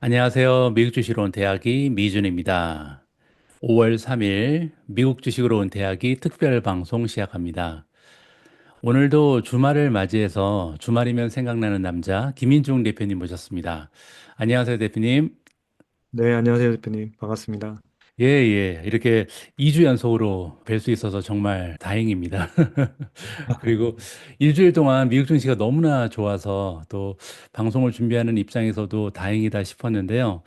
안녕하세요. 미국 주식으로 온 대학이 미준입니다. 5월 3일 미국 주식으로 온 대학이 특별 방송 시작합니다. 오늘도 주말을 맞이해서 주말이면 생각나는 남자 김인중 대표님 모셨습니다. 안녕하세요, 대표님. 네, 안녕하세요, 대표님. 반갑습니다. 예, 예. 이렇게 2주 연속으로 뵐 수 있어서 정말 다행입니다. 그리고 일주일 동안 미국 증시가 너무나 좋아서 또 방송을 준비하는 입장에서도 다행이다 싶었는데요.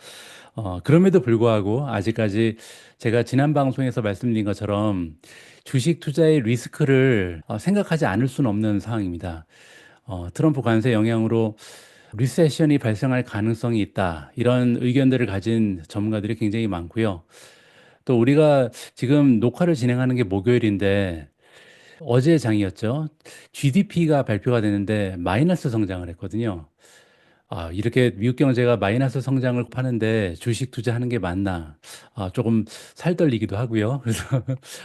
그럼에도 불구하고 아직까지 제가 지난 방송에서 말씀드린 것처럼 주식 투자의 리스크를 생각하지 않을 수는 없는 상황입니다. 트럼프 관세 영향으로 리세션이 발생할 가능성이 있다. 이런 의견들을 가진 전문가들이 굉장히 많고요. 또 우리가 지금 녹화를 진행하는 게 목요일인데 어제 장이었죠. GDP가 발표가 되는데 마이너스 성장을 했거든요. 이렇게 미국 경제가 마이너스 성장을 하는데 주식 투자하는 게 맞나? 조금 살떨리기도 하고요. 그래서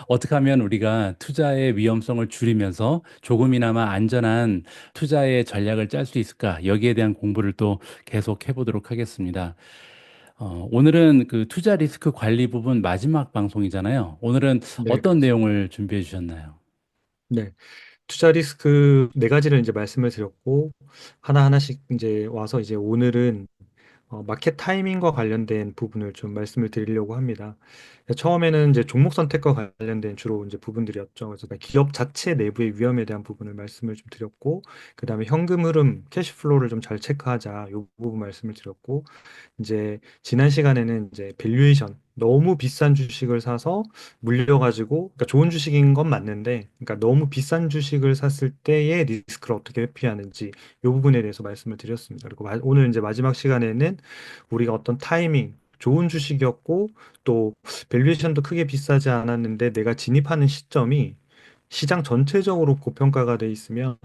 어떻게 하면 우리가 투자의 위험성을 줄이면서 조금이나마 안전한 투자의 전략을 짤 수 있을까? 여기에 대한 공부를 또 계속 해보도록 하겠습니다. 오늘은 그 투자 리스크 관리 부분 마지막 방송이잖아요. 오늘은 네, 어떤 그렇죠. 내용을 준비해 주셨나요? 네, 투자 리스크 네 가지를 이제 말씀을 드렸고, 하나하나씩 이제 와서 이제 오늘은 마켓 타이밍과 관련된 부분을 좀 말씀을 드리려고 합니다. 처음에는 이제 종목 선택과 관련된 주로 이제 부분들이었죠. 그래서 기업 자체 내부의 위험에 대한 부분을 말씀을 좀 드렸고, 그다음에 현금 흐름, 캐시플로우를 좀 잘 체크하자. 요 부분 말씀을 드렸고, 이제 지난 시간에는 이제 밸류에이션 너무 비싼 주식을 사서 물려가지고 그러니까 좋은 주식인 건 맞는데 그러니까 너무 비싼 주식을 샀을 때의 리스크를 어떻게 회피하는지 이 부분에 대해서 말씀을 드렸습니다. 그리고 오늘 이제 마지막 시간에는 우리가 어떤 타이밍 좋은 주식이었고 또 밸류에이션도 크게 비싸지 않았는데 내가 진입하는 시점이 시장 전체적으로 고평가가 돼 있으면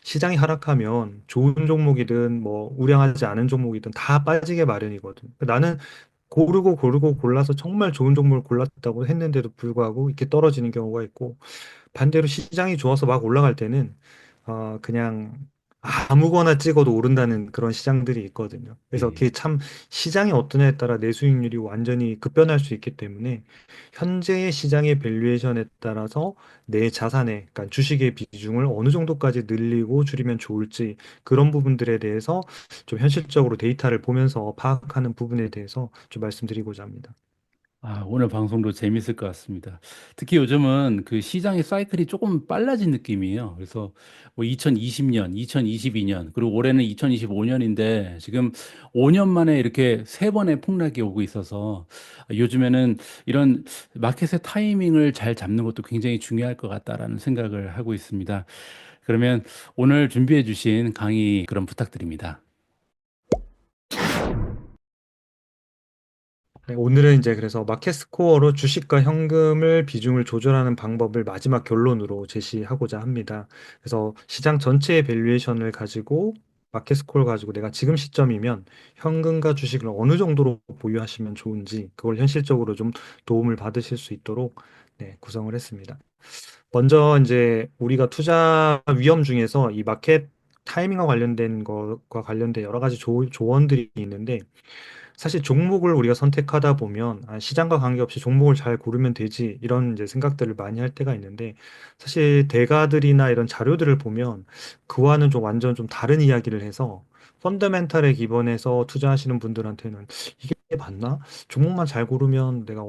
시장이 하락하면 좋은 종목이든 뭐 우량하지 않은 종목이든 다 빠지게 마련이거든. 나는 고르고 골라서 정말 좋은 종목을 골랐다고 했는데도 불구하고 이렇게 떨어지는 경우가 있고 반대로 시장이 좋아서 막 올라갈 때는 그냥 아무거나 찍어도 오른다는 그런 시장들이 있거든요. 그래서 예. 그게 참 시장이 어떠냐에 따라 내 수익률이 완전히 급변할 수 있기 때문에 현재의 시장의 밸류에이션에 따라서 내 자산의, 그러니까 주식의 비중을 어느 정도까지 늘리고 줄이면 좋을지 그런 부분들에 대해서 좀 현실적으로 데이터를 보면서 파악하는 부분에 대해서 좀 말씀드리고자 합니다. 오늘 방송도 재밌을 것 같습니다. 특히 요즘은 그 시장의 사이클이 조금 빨라진 느낌이에요. 그래서 뭐 2020년, 2022년, 그리고 올해는 2025년인데 지금 5년 만에 이렇게 세 번의 폭락이 오고 있어서 요즘에는 이런 마켓의 타이밍을 잘 잡는 것도 굉장히 중요할 것 같다라는 생각을 하고 있습니다. 그러면 오늘 준비해 주신 강의 그럼 부탁드립니다. 네, 오늘은 이제 그래서 마켓 스코어로 주식과 현금을 비중을 조절하는 방법을 마지막 결론으로 제시하고자 합니다. 그래서 시장 전체의 밸류에이션을 가지고 마켓 스코어를 가지고 내가 지금 시점이면 현금과 주식을 어느 정도로 보유하시면 좋은지 그걸 현실적으로 좀 도움을 받으실 수 있도록 네, 구성을 했습니다. 먼저 이제 우리가 투자 위험 중에서 이 마켓 타이밍과 관련된 것과 관련된 여러 가지 조언들이 있는데 사실 종목을 우리가 선택하다 보면 시장과 관계없이 종목을 잘 고르면 되지 이런 이제 생각들을 많이 할 때가 있는데 사실 대가들이나 이런 자료들을 보면 그와는 좀 완전 좀 다른 이야기를 해서 펀더멘탈에 기반해서 투자하시는 분들한테는 이게 맞나? 종목만 잘 고르면 내가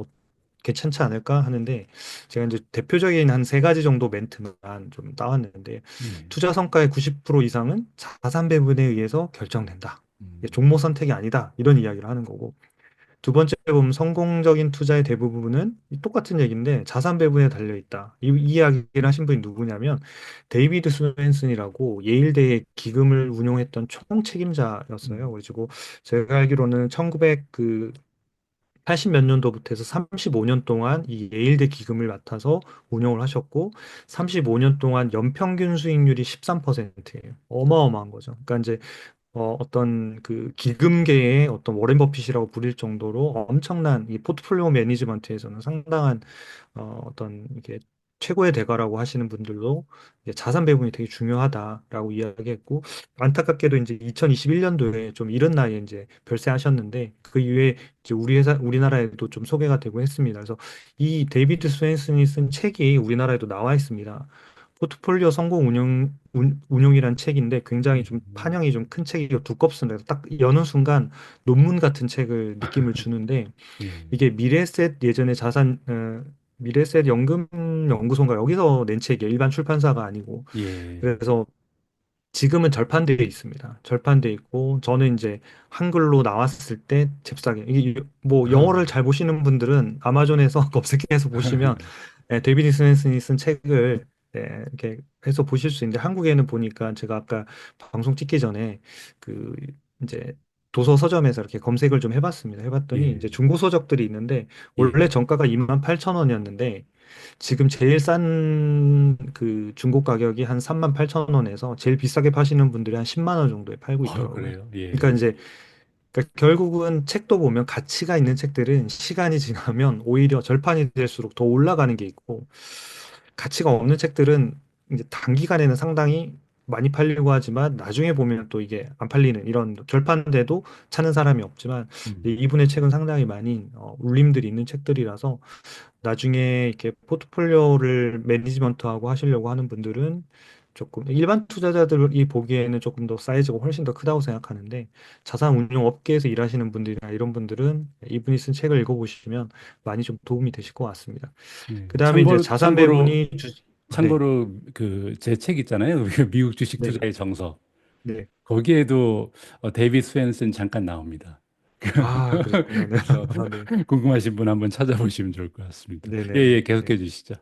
괜찮지 않을까 하는데 제가 이제 대표적인 한 세 가지 정도 멘트만 좀 따왔는데 예. 투자 성과의 90% 이상은 자산 배분에 의해서 결정된다. 이게 음, 종목 선택이 아니다. 이런 이야기를 하는 거고. 두 번째 보면 성공적인 투자의 대부분은 이 똑같은 얘기인데 자산 배분에 달려 있다. 이 이야기를 하신 분이 누구냐면 데이비드 스웬슨이라고 예일대의 기금을 운용했던 총 책임자였어요. 음, 그리고 제가 알기로는 80 몇 년도부터 해서 35년 동안 이 예일대 기금을 맡아서 운영을 하셨고 35년 동안 연평균 수익률이 13%예요. 어마어마한 거죠. 그러니까 이제 어떤 그 기금계의 어떤 워렌 버핏이라고 부릴 정도로 엄청난 이 포트폴리오 매니지먼트에서는 상당한 어떤 이게 최고의 대가라고 하시는 분들도 이제 자산 배분이 되게 중요하다라고 이야기했고, 안타깝게도 이제 2021년도에 좀 이른 나이에 이제 별세하셨는데, 그 이후에 이제 우리나라에도 좀 소개가 되고 했습니다. 그래서 이 데이비드 스웬슨이 쓴 책이 우리나라에도 나와 있습니다. 포트폴리오 성공 운용이란 책인데 굉장히 좀 음, 판형이 좀 큰 책이고 두껍습니다. 그래서 딱 여는 순간 논문 같은 책을 느낌을 주는데, 예, 이게 미래셋 예전에 미래셋 연금 연구소인가 여기서 낸 책이에요. 일반 출판사가 아니고. 예, 그래서 지금은 절판되어 있습니다. 절판되어 있고 저는 이제 한글로 나왔을 때 잽싸게 이게 뭐 영어를 잘 보시는 분들은 아마존에서 검색해서 보시면 데이비드 스wen슨이 쓴 책을 이렇게 해서 보실 수 있는데, 한국에는 보니까 제가 아까 방송 찍기 전에 그 이제 도서 서점에서 이렇게 검색을 좀 해봤습니다. 해봤더니 예, 이제 중고 서적들이 있는데 예. 원래 정가가 28,000원이었는데 지금 제일 싼 그 중고 가격이 한 38,000원에서 제일 비싸게 파시는 분들이 한 10만 원 정도에 팔고 있더라고요. 그래요? 그러니까 예, 이제 그러니까 결국은 책도 보면 가치가 있는 책들은 시간이 지나면 오히려 절판이 될수록 더 올라가는 게 있고, 가치가 없는 책들은 이제 단기간에는 상당히 많이 팔리고 하지만 나중에 보면 또 이게 안 팔리는, 이런 절판돼도 찾는 사람이 없지만 음, 이분의 책은 상당히 많이 울림들이 있는 책들이라서 나중에 이렇게 포트폴리오를 매니지먼트하고 하시려고 하는 분들은 조금 일반 투자자들이 보기에는 조금 더 사이즈가 훨씬 더 크다고 생각하는데, 자산 운용 업계에서 일하시는 분들이나 이런 분들은 이분이 쓴 책을 읽어보시면 많이 좀 도움이 되실 것 같습니다. 예. 그 다음에 이제 자산 배분이 네, 그 제 책 있잖아요. 그 미국 주식 네, 투자의 정석. 네. 거기에도 데이비드 스웬슨 잠깐 나옵니다. 아, 그러시구나. 네. 그래서 아, 네. 궁금하신 분 한번 찾아보시면 좋을 것 같습니다. 예, 네네네. 예, 네. 계속해 주시죠.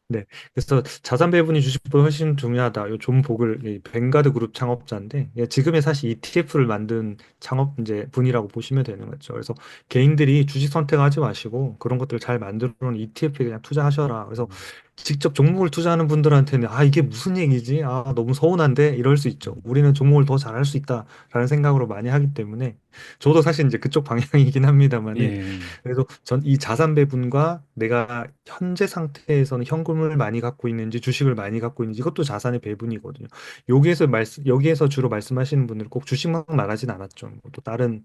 네. 그래서 자산 배분이 주식보다 훨씬 중요하다. 요 존 복을 이 뱅가드 그룹 창업자인데, 지금의 사실 ETF를 만든 창업 이제 분이라고 보시면 되는 거죠. 그래서 개인들이 주식 선택하지 마시고 그런 것들 잘 만들어 놓은 ETF에 그냥 투자하셔라. 그래서 음, 직접 종목을 투자하는 분들한테는 아, 이게 무슨 얘기지? 아, 너무 서운한데 이럴 수 있죠. 음. 우리는 종목을 더 잘할 수 있다라는 생각으로 많이 하기 때문에, 저도 사실 이제 그쪽 방향이긴 합니다만은, 예, 그래서 전 이 자산 배분과 내가 현재 상태에서는 현금을 많이 갖고 있는지 주식을 많이 갖고 있는지, 이것도 자산의 배분이거든요. 여기에서 주로 말씀하시는 분들은 꼭 주식만 말하진 않았죠. 또 다른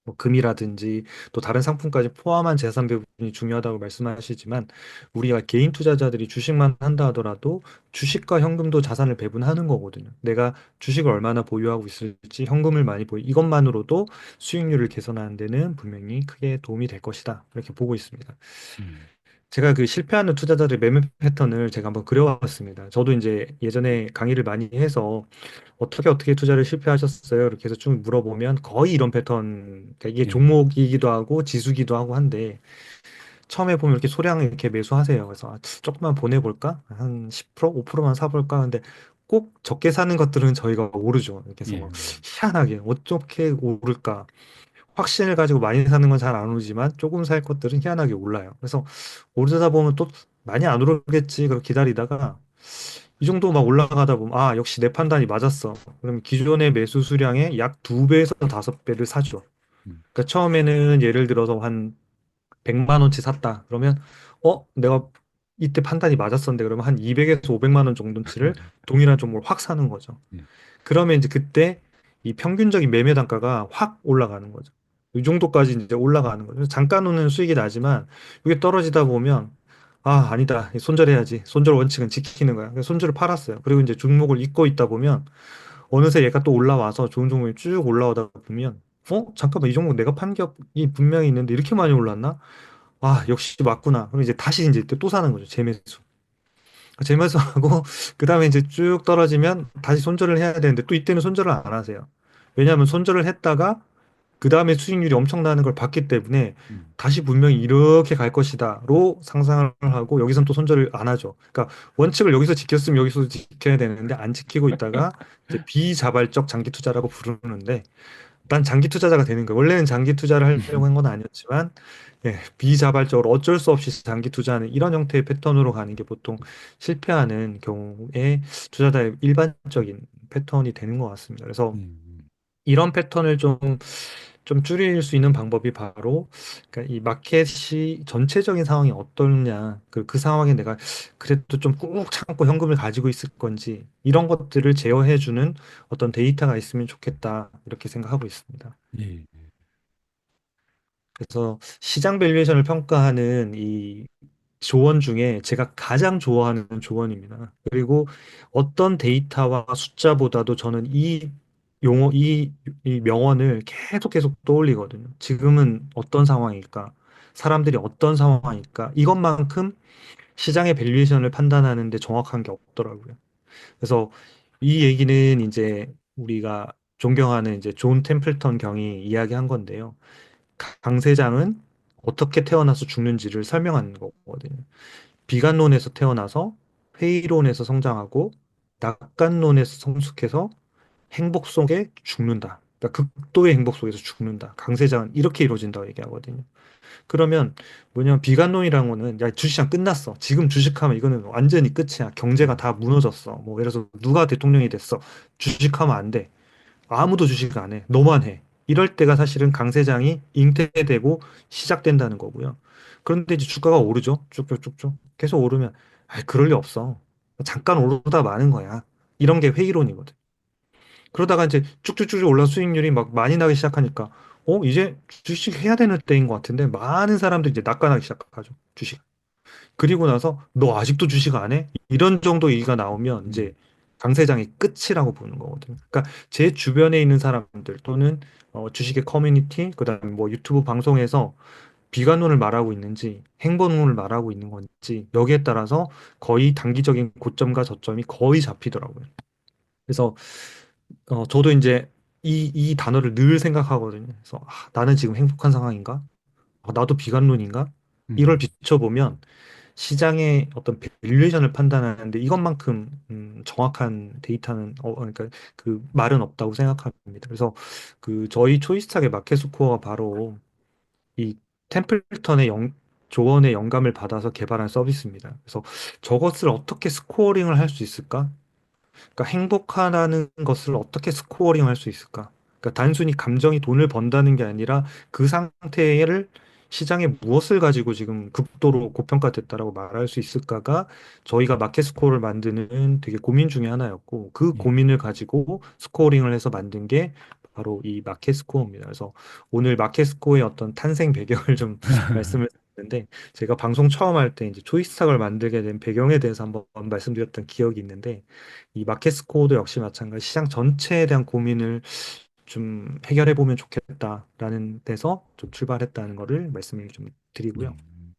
뭐 금이라든지 또 다른 상품까지 포함한 재산 배분이 중요하다고 말씀하시지만, 우리가 개인 투자자들이 주식만 한다 하더라도 주식과 현금도 자산을 배분하는 거거든요. 내가 주식을 얼마나 보유하고 있을지, 현금을 많이 이것만으로도 수익률을 개선하는 데는 분명히 크게 도움이 될 것이다. 이렇게 보고 있습니다. 음, 제가 그 실패하는 투자자들의 매매 패턴을 제가 한번 그려왔습니다. 저도 이제 예전에 강의를 많이 해서 어떻게 투자를 실패하셨어요? 이렇게 해서 쭉 물어보면 거의 이런 패턴, 그러니까 이게 예, 종목이기도 하고 지수기도 하고 한데, 처음에 보면 이렇게 소량 이렇게 매수하세요. 그래서 조금만 보내볼까? 한 10%, 5%만 사볼까? 근데 꼭 적게 사는 것들은 저희가 오르죠. 그래서 예, 뭐 희한하게 어떻게 오를까? 확신을 가지고 많이 사는 건 잘 안 오르지만 조금 살 것들은 희한하게 올라요. 그래서 오르다 보면 또 많이 안 오르겠지. 그렇게 기다리다가 이 정도 막 올라가다 보면 아, 역시 내 판단이 맞았어. 그러면 기존의 매수 수량의 약 두 배에서 다섯 배를 사죠. 음, 그러니까 처음에는 예를 들어서 한 100만 원치 샀다. 그러면 내가 이때 판단이 맞았었는데, 그러면 한 200에서 500만 원 정도치를 동일한 종목을 확 사는 거죠. 예, 그러면 이제 그때 이 평균적인 매매 단가가 확 올라가는 거죠. 이 정도까지 이제 올라가는 거죠. 잠깐은 수익이 나지만 이게 떨어지다 보면 아, 아니다. 손절해야지. 손절 원칙은 지키는 거야. 그래서 손절을 팔았어요. 그리고 이제 종목을 잊고 있다 보면 어느새 얘가 또 올라와서 좋은 종목이 쭉 올라오다 보면 잠깐만, 이 종목 내가 판 격이 분명히 있는데 이렇게 많이 올랐나? 아, 역시 맞구나. 그럼 이제 다시 이제 또 사는 거죠. 재매수. 재매수하고 그다음에 이제 쭉 떨어지면 다시 손절을 해야 되는데 또 이때는 손절을 안 하세요. 왜냐하면 손절을 했다가 그다음에 수익률이 엄청나는 걸 봤기 때문에 음, 다시 분명히 이렇게 갈 것이다로 상상을 하고 여기선 또 손절을 안 하죠. 그러니까 원칙을 여기서 지켰으면 여기서 지켜야 되는데 안 지키고 있다가 이제 비자발적 장기 투자라고 부르는데, 난 장기 투자자가 되는 거예요. 원래는 장기 투자를 하려고 한 건 아니었지만, 비자발적으로 어쩔 수 없이 장기 투자하는 이런 형태의 패턴으로 가는 게 보통 실패하는 경우에 투자자의 일반적인 패턴이 되는 것 같습니다. 그래서 음, 이런 패턴을 좀 좀 줄일 수 있는 방법이 바로 그러니까 이 마켓이 전체적인 상황이 어떠냐 그 상황에 내가 그래도 좀 꾹 참고 현금을 가지고 있을 건지 이런 것들을 제어해주는 어떤 데이터가 있으면 좋겠다 이렇게 생각하고 있습니다. 예. 그래서 시장 밸류에이션을 평가하는 이 조언 중에 제가 가장 좋아하는 조언입니다. 그리고 어떤 데이터와 숫자보다도 저는 이 용어, 이 명언을 계속 떠올리거든요. 지금은 어떤 상황일까? 사람들이 어떤 상황일까? 이것만큼 시장의 밸류에이션을 판단하는데 정확한 게 없더라고요. 그래서 이 얘기는 이제 우리가 존경하는 이제 존 템플턴 경이 이야기한 건데요. 강 세장은 어떻게 태어나서 죽는지를 설명하는 거거든요. 비관론에서 태어나서 회의론에서 성장하고 낙관론에서 성숙해서 행복 속에 죽는다. 그러니까 극도의 행복 속에서 죽는다. 강세장은 이렇게 이루어진다고 얘기하거든요. 그러면 뭐냐면 비관론이라는 거는 야 주식시장 끝났어. 지금 주식하면 이거는 완전히 끝이야. 경제가 음. 다 무너졌어. 뭐 예를 들어서 누가 대통령이 됐어. 주식하면 안 돼. 아무도 주식 안 해. 너만 해. 이럴 때가 사실은 강세장이 잉태되고 시작된다는 거고요. 그런데 이제 주가가 오르죠. 쭉쭉쭉쭉. 계속 오르면, 아, 그럴 리 없어. 잠깐 오르다 마는 거야. 이런 게 회의론이거든. 그러다가 이제 쭉쭉쭉 올라 수익률이 막 많이 나기 시작하니까, 이제 주식 해야 되는 때인 것 같은데, 많은 사람들이 이제 낙관하기 시작하죠. 주식. 그리고 나서, 너 아직도 주식 안 해? 이런 정도 얘기가 나오면 음. 이제 강세장이 끝이라고 보는 거거든요. 그러니까 제 주변에 있는 사람들 또는 주식의 커뮤니티, 그다음에 뭐 유튜브 방송에서 비관론을 말하고 있는지 행보론을 말하고 있는 건지 여기에 따라서 거의 단기적인 고점과 저점이 거의 잡히더라고요. 그래서 저도 이제 이 단어를 늘 생각하거든요. 그래서 나는 지금 행복한 상황인가? 나도 비관론인가? 이걸 음. 비춰보면 시장의 어떤 밸류에이션을 판단하는데 이것만큼 정확한 데이터는 그러니까 그 말은 없다고 생각합니다. 그래서 그 저희 초이스탁의 마켓 스코어가 바로 이 템플턴의 조언의 영감을 받아서 개발한 서비스입니다. 그래서 저것을 어떻게 스코어링을 할 수 있을까? 그러니까 행복하다는 것을 어떻게 스코어링 할 수 있을까? 그러니까 단순히 감정이 돈을 번다는 게 아니라 그 상태를 시장에 무엇을 가지고 지금 극도로 고평가됐다라고 말할 수 있을까가 저희가 마켓 스코어를 만드는 되게 고민 중에 하나였고 그 예. 고민을 가지고 스코어링을 해서 만든 게 바로 이 마켓 스코어입니다. 그래서 오늘 마켓 스코어의 어떤 탄생 배경을 좀 말씀을 드렸는데 제가 방송 처음 할 때 이제 초이스탁을 만들게 된 배경에 대해서 한번 말씀드렸던 기억이 있는데 이 마켓 스코어도 역시 마찬가지 시장 전체에 대한 고민을 좀 해결해 보면 좋겠다라는 데서 좀 출발했다는 거를 말씀을 좀 드리고요. 음.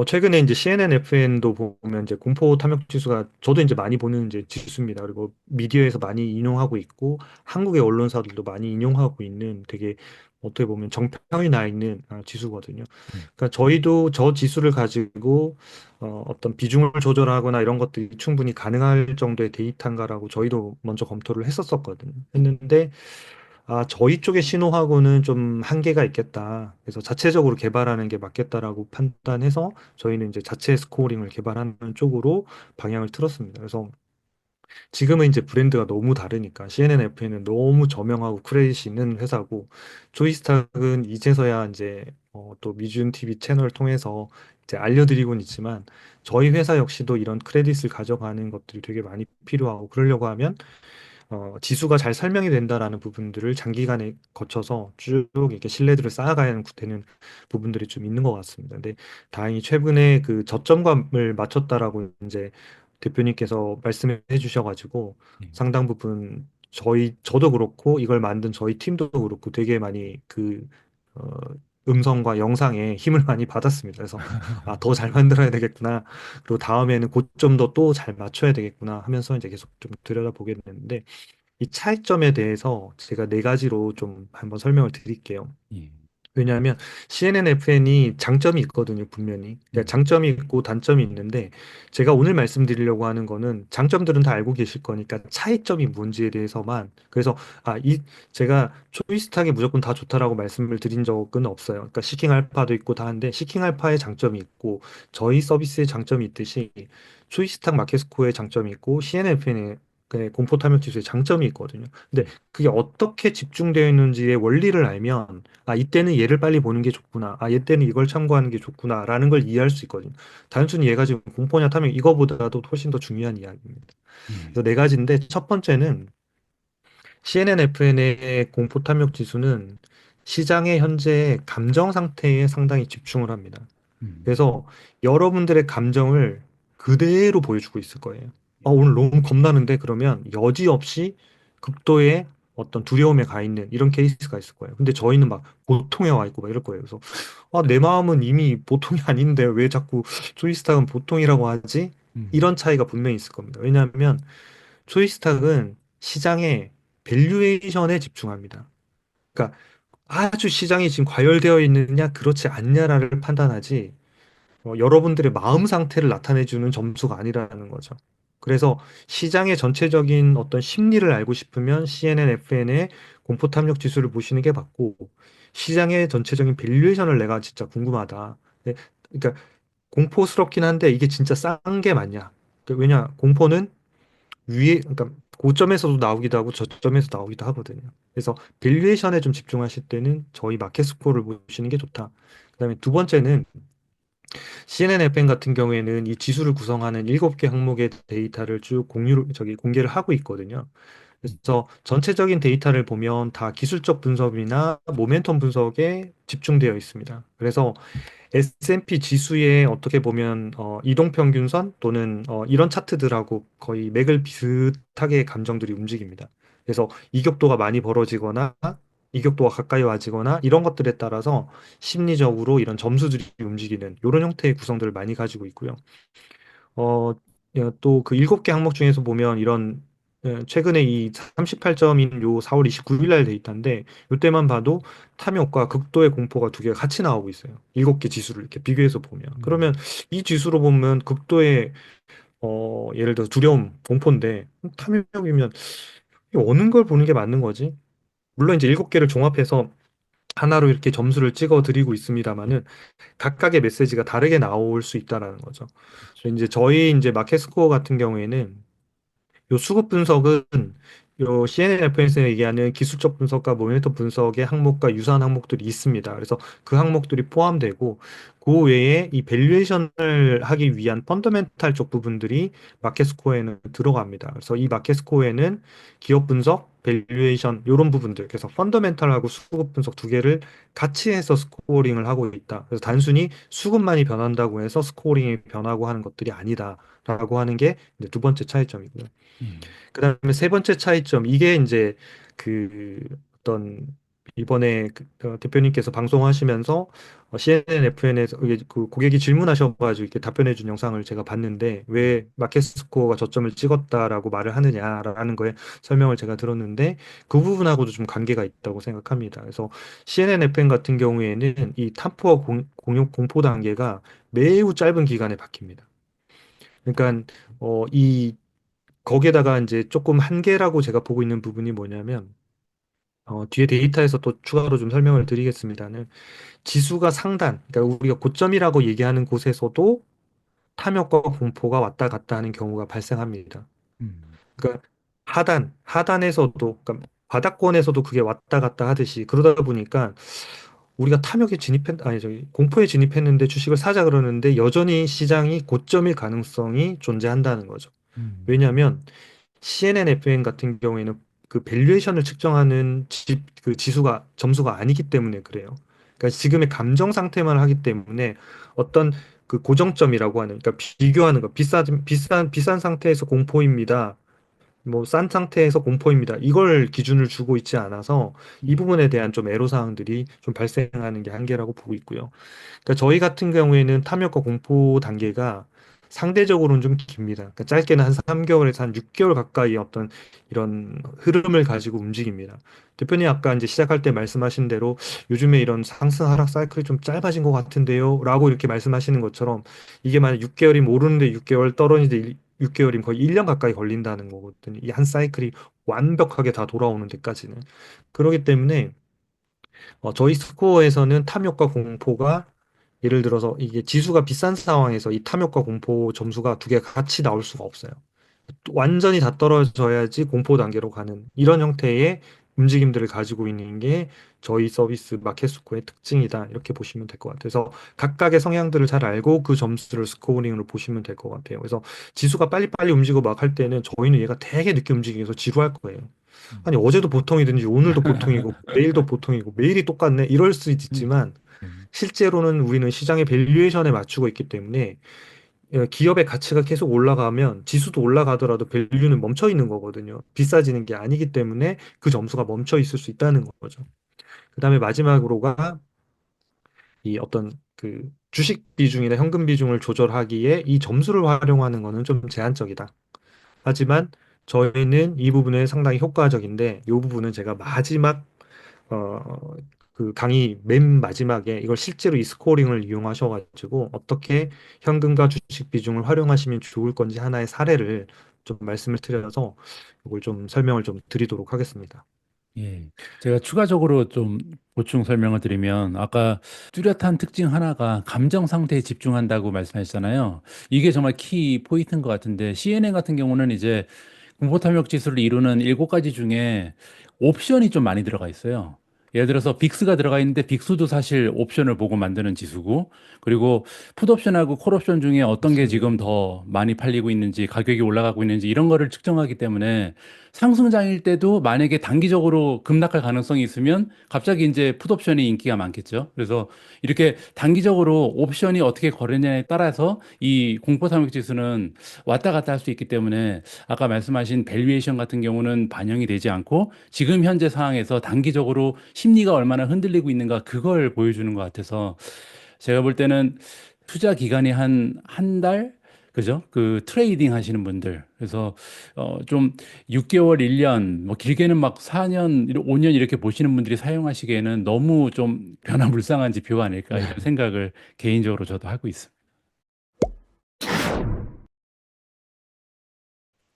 최근에 이제 CNN, FN도 보면 이제 공포 탐욕 지수가 저도 이제 많이 보는 이제 지수입니다. 그리고 미디어에서 많이 인용하고 있고 한국의 언론사들도 많이 인용하고 있는 되게 어떻게 보면 정평이 나 있는 지수거든요. 예. 그러니까 저희도 저 지수를 가지고 어떤 비중을 조절하거나 이런 것들이 충분히 가능할 정도의 데이터인가라고 저희도 먼저 검토를 했었거든요. 했는데 저희 쪽의 신호하고는 좀 한계가 있겠다. 그래서 자체적으로 개발하는 게 맞겠다라고 판단해서 저희는 이제 자체 스코어링을 개발하는 쪽으로 방향을 틀었습니다. 그래서 지금은 이제 브랜드가 너무 다르니까 CNN, FN은 너무 저명하고 크레딧이 있는 회사고 조이스탁은 이제서야 이제 또 미준 TV 채널을 통해서 이제 알려드리고는 있지만 저희 회사 역시도 이런 크레딧을 가져가는 것들이 되게 많이 필요하고 그러려고 하면 지수가 잘 설명이 된다라는 부분들을 장기간에 거쳐서 쭉 이렇게 신뢰들을 쌓아가야 되는 부분들이 좀 있는 것 같습니다. 근데 다행히 최근에 그 저점감을 맞췄다라고 이제 대표님께서 말씀해 주셔가지고 예. 상당 부분 저도 그렇고 이걸 만든 저희 팀도 그렇고 되게 많이 어, 음성과 영상에 힘을 많이 받았습니다. 그래서 더 잘 만들어야 되겠구나. 그리고 다음에는 고점도 또 잘 맞춰야 되겠구나 하면서 이제 계속 좀 들여다보게 됐는데 이 차이점에 대해서 제가 네 가지로 좀 한번 설명을 드릴게요. 예. 왜냐하면 CNN, FN이 장점이 있거든요, 분명히. 그러니까 음. 장점이 있고 단점이 있는데 제가 오늘 말씀드리려고 하는 거는 장점들은 다 알고 계실 거니까 차이점이 뭔지에 대해서만 그래서 제가 초이스탁이 무조건 다 좋다라고 말씀을 드린 적은 없어요. 그러니까 시킹 알파도 있고 다 한데 시킹 알파의 장점이 있고 저희 서비스의 장점이 있듯이 초이스탁 마켓스코어의 장점이 있고 CNN, FN의 그 공포 탐욕 지수의 장점이 있거든요. 근데 음, 그게 어떻게 집중되어 있는지의 원리를 알면, 아, 이때는 얘를 빨리 보는 게 좋구나. 아, 이때는 이걸 참고하는 게 좋구나라는 걸 이해할 수 있거든요. 단순히 얘가 지금 공포냐 탐욕 이거보다도 훨씬 더 중요한 이야기입니다. 음, 그래서 네 가지인데 첫 번째는 CNN, FN의 공포 탐욕 지수는 시장의 현재 감정 상태에 상당히 집중을 합니다. 음, 그래서 여러분들의 감정을 그대로 보여주고 있을 거예요. 아, 오늘 너무 겁나는데 그러면 여지없이 극도의 어떤 두려움에 가 있는 이런 케이스가 있을 거예요. 근데 저희는 막 보통에 와 있고 막 이럴 거예요. 그래서 아, 내 마음은 이미 보통이 아닌데 왜 자꾸 초이스탁은 보통이라고 하지? 음, 이런 차이가 분명히 있을 겁니다. 왜냐하면 초이스탁은 시장의 밸류에이션에 집중합니다. 그러니까 아주 시장이 지금 과열되어 있느냐, 그렇지 않냐를 판단하지, 여러분들의 마음 상태를 나타내주는 점수가 아니라는 거죠. 그래서 시장의 전체적인 어떤 심리를 알고 싶으면 CNN, FN의 공포 탐욕 지수를 보시는 게 맞고, 시장의 전체적인 밸류에이션을 내가 진짜 궁금하다. 네, 그러니까 공포스럽긴 한데 이게 진짜 싼 게 맞냐? 왜냐, 공포는 위에, 그러니까 고점에서도 나오기도 하고 저점에서 나오기도 하거든요. 그래서 밸류에이션에 좀 집중하실 때는 저희 마켓 스코어를 보시는 게 좋다. 그다음에 두 번째는 CNN FM 같은 경우에는 이 지수를 구성하는 7개 항목의 데이터를 쭉 공개를 하고 있거든요. 음, 그래서 전체적인 데이터를 보면 다 기술적 분석이나 모멘텀 분석에 집중되어 있습니다. 그래서 S&P 지수에 어떻게 보면 이동평균선 또는 이런 차트들하고 거의 맥을 비슷하게 감정들이 움직입니다. 그래서 이격도가 많이 벌어지거나 이격도가 가까이 와지거나 이런 것들에 따라서 심리적으로 이런 점수들이 움직이는 이런 형태의 구성들을 많이 가지고 있고요. 어, 또 그 7개 항목 중에서 보면 이런 최근에 이 38점인 요 4월 29일 날 데이터인데 이때만 봐도 탐욕과 극도의 공포가 두 개가 같이 나오고 있어요. 7개 지수를 이렇게 비교해서 보면. 그러면 음, 이 지수로 보면 극도의 예를 들어 두려움, 공포인데 탐욕이면 이 어느 걸 보는 게 맞는 거지? 물론 이제 7개를 종합해서 하나로 이렇게 점수를 찍어 드리고 있습니다만은 각각의 메시지가 다르게 나올 수 있다라는 거죠. 그렇죠. 근데 이제 저희 이제 마켓 스코어 같은 경우에는 요 수급 분석은 요 CNNF에서 얘기하는 기술적 분석과 모니터 분석의 항목과 유사한 항목들이 있습니다. 그래서 그 항목들이 포함되고 그 외에 이 밸류에이션을 하기 위한 펀더멘탈 쪽 부분들이 마켓 스코어에는 들어갑니다. 그래서 이 마켓 스코어에는 기업 분석, 밸류에이션 이런 부분들 그래서 펀더멘탈하고 수급 분석 두 개를 같이 해서 스코어링을 하고 있다. 그래서 단순히 수급만이 변한다고 해서 스코어링이 변하고 하는 것들이 아니다라고 하는 게 이제 두 번째 차이점이고요. 음, 그다음에 세 번째 차이점, 이게 이제 그 어떤 이번에 대표님께서 방송하시면서 CNN, FN에서 그 고객이 질문하셔가지고 이렇게 답변해준 영상을 제가 봤는데 음, 왜 마켓 스코어가 저점을 찍었다라고 말을 하느냐라는 거에 설명을 제가 들었는데 그 부분하고도 좀 관계가 있다고 생각합니다. 그래서 CNN, FN 같은 경우에는 이 탐포와 공포 단계가 매우 짧은 기간에 바뀝니다. 그러니까 이 거기에다가 이제 조금 한계라고 제가 보고 있는 부분이 뭐냐면, 뒤에 데이터에서 또 추가로 좀 설명을 드리겠습니다는 지수가 상단, 그러니까 우리가 고점이라고 얘기하는 곳에서도 탐욕과 공포가 왔다 갔다 하는 경우가 발생합니다. 음, 그러니까 하단에서도, 그러니까 바닥권에서도 그게 왔다 갔다 하듯이 그러다 보니까 우리가 아니, 저기, 공포에 진입했는데 주식을 사자 그러는데 여전히 시장이 고점일 가능성이 존재한다는 거죠. 음, 왜냐하면 CNN, FN 같은 경우에는 그 밸류에이션을 측정하는 그 지수가 점수가 아니기 때문에 그래요. 그러니까 지금의 감정 상태만 하기 때문에 어떤 그 고정점이라고 하는, 그러니까 비교하는 거, 비싼 상태에서 공포입니다. 뭐 싼 상태에서 공포입니다. 이걸 기준을 주고 있지 않아서 이 음, 부분에 대한 좀 애로사항들이 좀 발생하는 게 한계라고 보고 있고요. 그러니까 저희 같은 경우에는 탐욕과 공포 단계가 상대적으로는 좀 깁니다. 그러니까 짧게는 한 3개월에서 한 6개월 가까이 어떤 이런 흐름을 가지고 움직입니다. 대표님 아까 이제 시작할 때 말씀하신 대로 요즘에 이런 상승 하락 사이클이 좀 짧아진 것 같은데요. 라고 이렇게 말씀하시는 것처럼 이게 만약 6개월이면 오르는데 6개월 떨어지는데 6개월이면 거의 1년 가까이 걸린다는 거거든요. 이 한 사이클이 완벽하게 다 돌아오는 데까지는. 그렇기 때문에 저희 스코어에서는 탐욕과 공포가 예를 들어서 이게 지수가 비싼 상황에서 이 탐욕과 공포 점수가 두 개가 같이 나올 수가 없어요. 완전히 다 떨어져야지 공포 단계로 가는 이런 형태의 움직임들을 가지고 있는 게 저희 서비스 마켓스코어의 특징이다. 이렇게 보시면 될 것 같아요. 그래서 각각의 성향들을 잘 알고 그 점수를 스코어링으로 보시면 될 것 같아요. 그래서 지수가 빨리빨리 움직이고 막 할 때는 저희는 얘가 되게 늦게 움직여서 지루할 거예요. 아니, 음. 어제도 보통이든지 오늘도 보통이고 내일도 보통이고 매일이 똑같네. 이럴 수 있지만 음. 실제로는 우리는 시장의 밸류에이션에 맞추고 있기 때문에 기업의 가치가 계속 올라가면 지수도 올라가더라도 밸류는 멈춰 있는 거거든요. 비싸지는 게 아니기 때문에 그 점수가 멈춰 있을 수 있다는 거죠. 그다음에 마지막으로가 이 어떤 그 주식 비중이나 현금 비중을 조절하기에 이 점수를 활용하는 거는 좀 제한적이다. 하지만 저희는 이 부분에 상당히 효과적인데 이 부분은 제가 마지막 그 강의 맨 마지막에 이걸 실제로 이 스코어링을 이용하셔가지고 어떻게 현금과 주식 비중을 활용하시면 좋을 건지 하나의 사례를 좀 말씀을 드려서 이걸 좀 설명을 좀 드리도록 하겠습니다. 예. 제가 추가적으로 좀 보충 설명을 드리면, 아까 뚜렷한 특징 하나가 감정 상태에 집중한다고 말씀하셨잖아요. 이게 정말 키 포인트인 것 같은데, CNN 같은 경우는 이제 공포탐욕 지수를 이루는 7가지 중에 옵션이 좀 많이 들어가 있어요. 예를 들어서 빅스가 들어가 있는데 빅스도 사실 옵션을 보고 만드는 지수고, 그리고 풋옵션하고 콜옵션 중에 어떤 게 맞습니다. 지금 더 많이 팔리고 있는지, 가격이 올라가고 있는지 이런 거를 측정하기 때문에 상승장일 때도 만약에 단기적으로 급락할 가능성이 있으면 갑자기 이제 풋옵션이 인기가 많겠죠. 그래서 이렇게 단기적으로 옵션이 어떻게 거래냐에 따라서 이 공포탐욕 지수는 왔다 갔다 할 수 있기 때문에 아까 말씀하신 밸류에이션 같은 경우는 반영이 되지 않고 지금 현재 상황에서 단기적으로 심리가 얼마나 흔들리고 있는가 그걸 보여주는 것 같아서 제가 볼 때는 투자 기간이 한 달? 그죠? 그 트레이딩 하시는 분들. 그래서 좀 6개월, 1년, 뭐 길게는 막 4년, 5년 이렇게 보시는 분들이 사용하시기에는 너무 좀 변화무쌍한 지표가 아닐까 이런 네. 생각을 개인적으로 저도 하고 있습니다.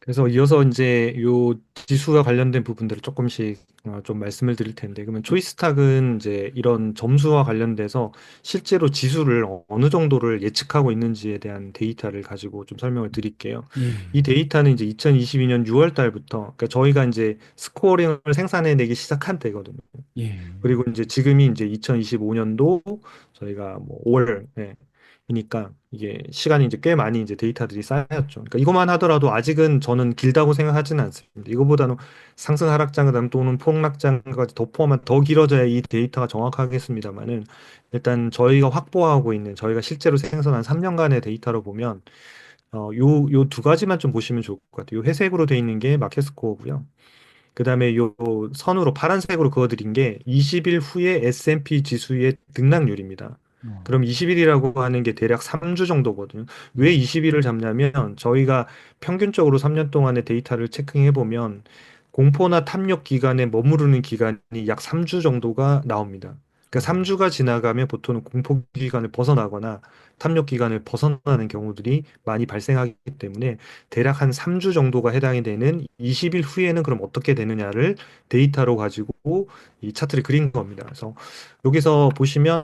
그래서 이어서 이제 요 지수와 관련된 부분들을 조금씩 좀 말씀을 드릴 텐데, 그러면 초이스탁은 이제 이런 점수와 관련돼서 실제로 지수를 어느 정도를 예측하고 있는지에 대한 데이터를 가지고 좀 설명을 드릴게요. 예, 이 데이터는 이제 2022년 6월 달부터, 그러니까 저희가 이제 스코어링을 생산해내기 시작한 때거든요. 예, 그리고 이제 지금이 이제 2025년도 저희가 뭐 5월, 이니까 이게 시간이 이제 꽤 많이 이제 데이터들이 쌓였죠. 그러니까 이것만 하더라도 아직은 저는 길다고 생각하지는 않습니다. 이거보다는 상승 하락장 그다음 또는 폭락장까지 더 포함한 더 길어져야 이 데이터가 정확하겠습니다만은 일단 저희가 확보하고 있는 저희가 실제로 생성한 3년간의 데이터로 보면 요 두 가지만 좀 보시면 좋을 것 같아요. 요 회색으로 돼 있는 게 마켓 스코어고요. 그다음에 요 선으로 파란색으로 그어드린 게 20일 후에 S&P 지수의 등락률입니다. 어, 그럼 20일이라고 하는 게 대략 3주 정도거든요. 왜 예, 20일을 잡냐면 저희가 평균적으로 3년 동안의 데이터를 체킹해 보면 공포나 탐욕 기간에 머무르는 기간이 약 3주 정도가 나옵니다. 그러니까 어, 3주가 지나가면 보통은 공포 기간을 벗어나거나 탐욕 기간을 벗어나는 경우들이 많이 발생하기 때문에 대략 한 3주 정도가 해당이 되는 20일 후에는 그럼 어떻게 되느냐를 데이터로 가지고 이 차트를 그린 겁니다. 그래서 여기서 보시면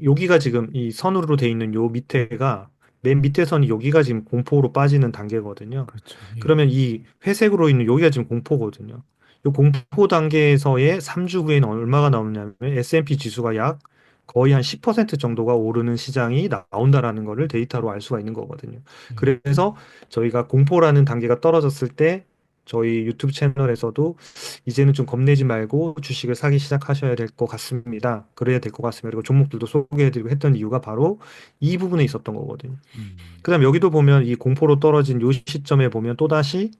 여기가 지금 이 선으로 돼 있는 요 밑에가 맨 밑에 선이 여기가 지금 공포로 빠지는 단계거든요. 그렇죠. 예, 그러면 이 회색으로 있는 여기가 지금 공포거든요. 이 공포 단계에서의 3주 후에는 얼마가 나오냐면 S&P 지수가 약 거의 한 10% 정도가 오르는 시장이 나온다라는 거를 데이터로 알 수가 있는 거거든요. 예, 그래서 저희가 공포라는 단계가 떨어졌을 때 저희 유튜브 채널에서도 이제는 좀 겁내지 말고 주식을 사기 시작하셔야 될 것 같습니다. 그래야 될 것 같습니다. 그리고 종목들도 소개해드리고 했던 이유가 바로 이 부분에 있었던 거거든요. 음, 그다음 여기도 보면 이 공포로 떨어진 요 시점에 보면 또다시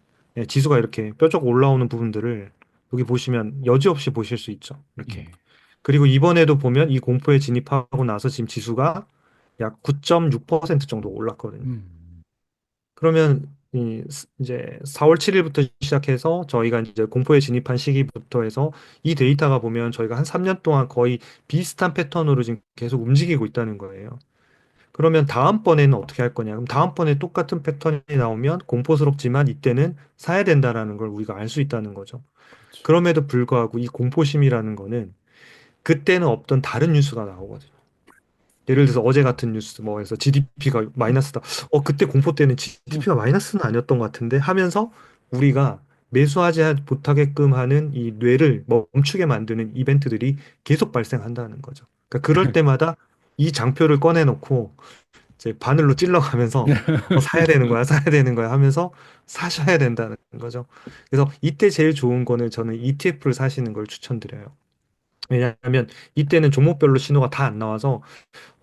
지수가 이렇게 뾰족 올라오는 부분들을 여기 보시면 여지없이 보실 수 있죠. 이렇게. 예, 그리고 이번에도 보면 이 공포에 진입하고 나서 지금 지수가 약 9.6% 정도 올랐거든요. 음, 그러면 이제 4월 7일부터 시작해서 저희가 이제 공포에 진입한 시기부터 해서 이 데이터가 보면 저희가 한 3년 동안 거의 비슷한 패턴으로 지금 계속 움직이고 있다는 거예요. 그러면 다음번에는 어떻게 할 거냐? 그럼 다음번에 똑같은 패턴이 나오면 공포스럽지만 이때는 사야 된다라는 걸 우리가 알 수 있다는 거죠. 그렇죠. 그럼에도 불구하고 이 공포심이라는 거는 그때는 없던 다른 뉴스가 나오거든요. 예를 들어서 어제 같은 뉴스 뭐 해서 GDP가 마이너스다. 그때 공포 때는 GDP가 마이너스는 아니었던 것 같은데 하면서 우리가 매수하지 못하게끔 하는 이 뇌를 멈추게 만드는 이벤트들이 계속 발생한다는 거죠. 그러니까 그럴 때마다 이 장표를 꺼내놓고 이제 바늘로 찔러가면서 사야 되는 거야, 사야 되는 거야 하면서 사셔야 된다는 거죠. 그래서 이때 제일 좋은 거는 저는 ETF를 사시는 걸 추천드려요. 왜냐하면 이때는 종목별로 신호가 다 안 나와서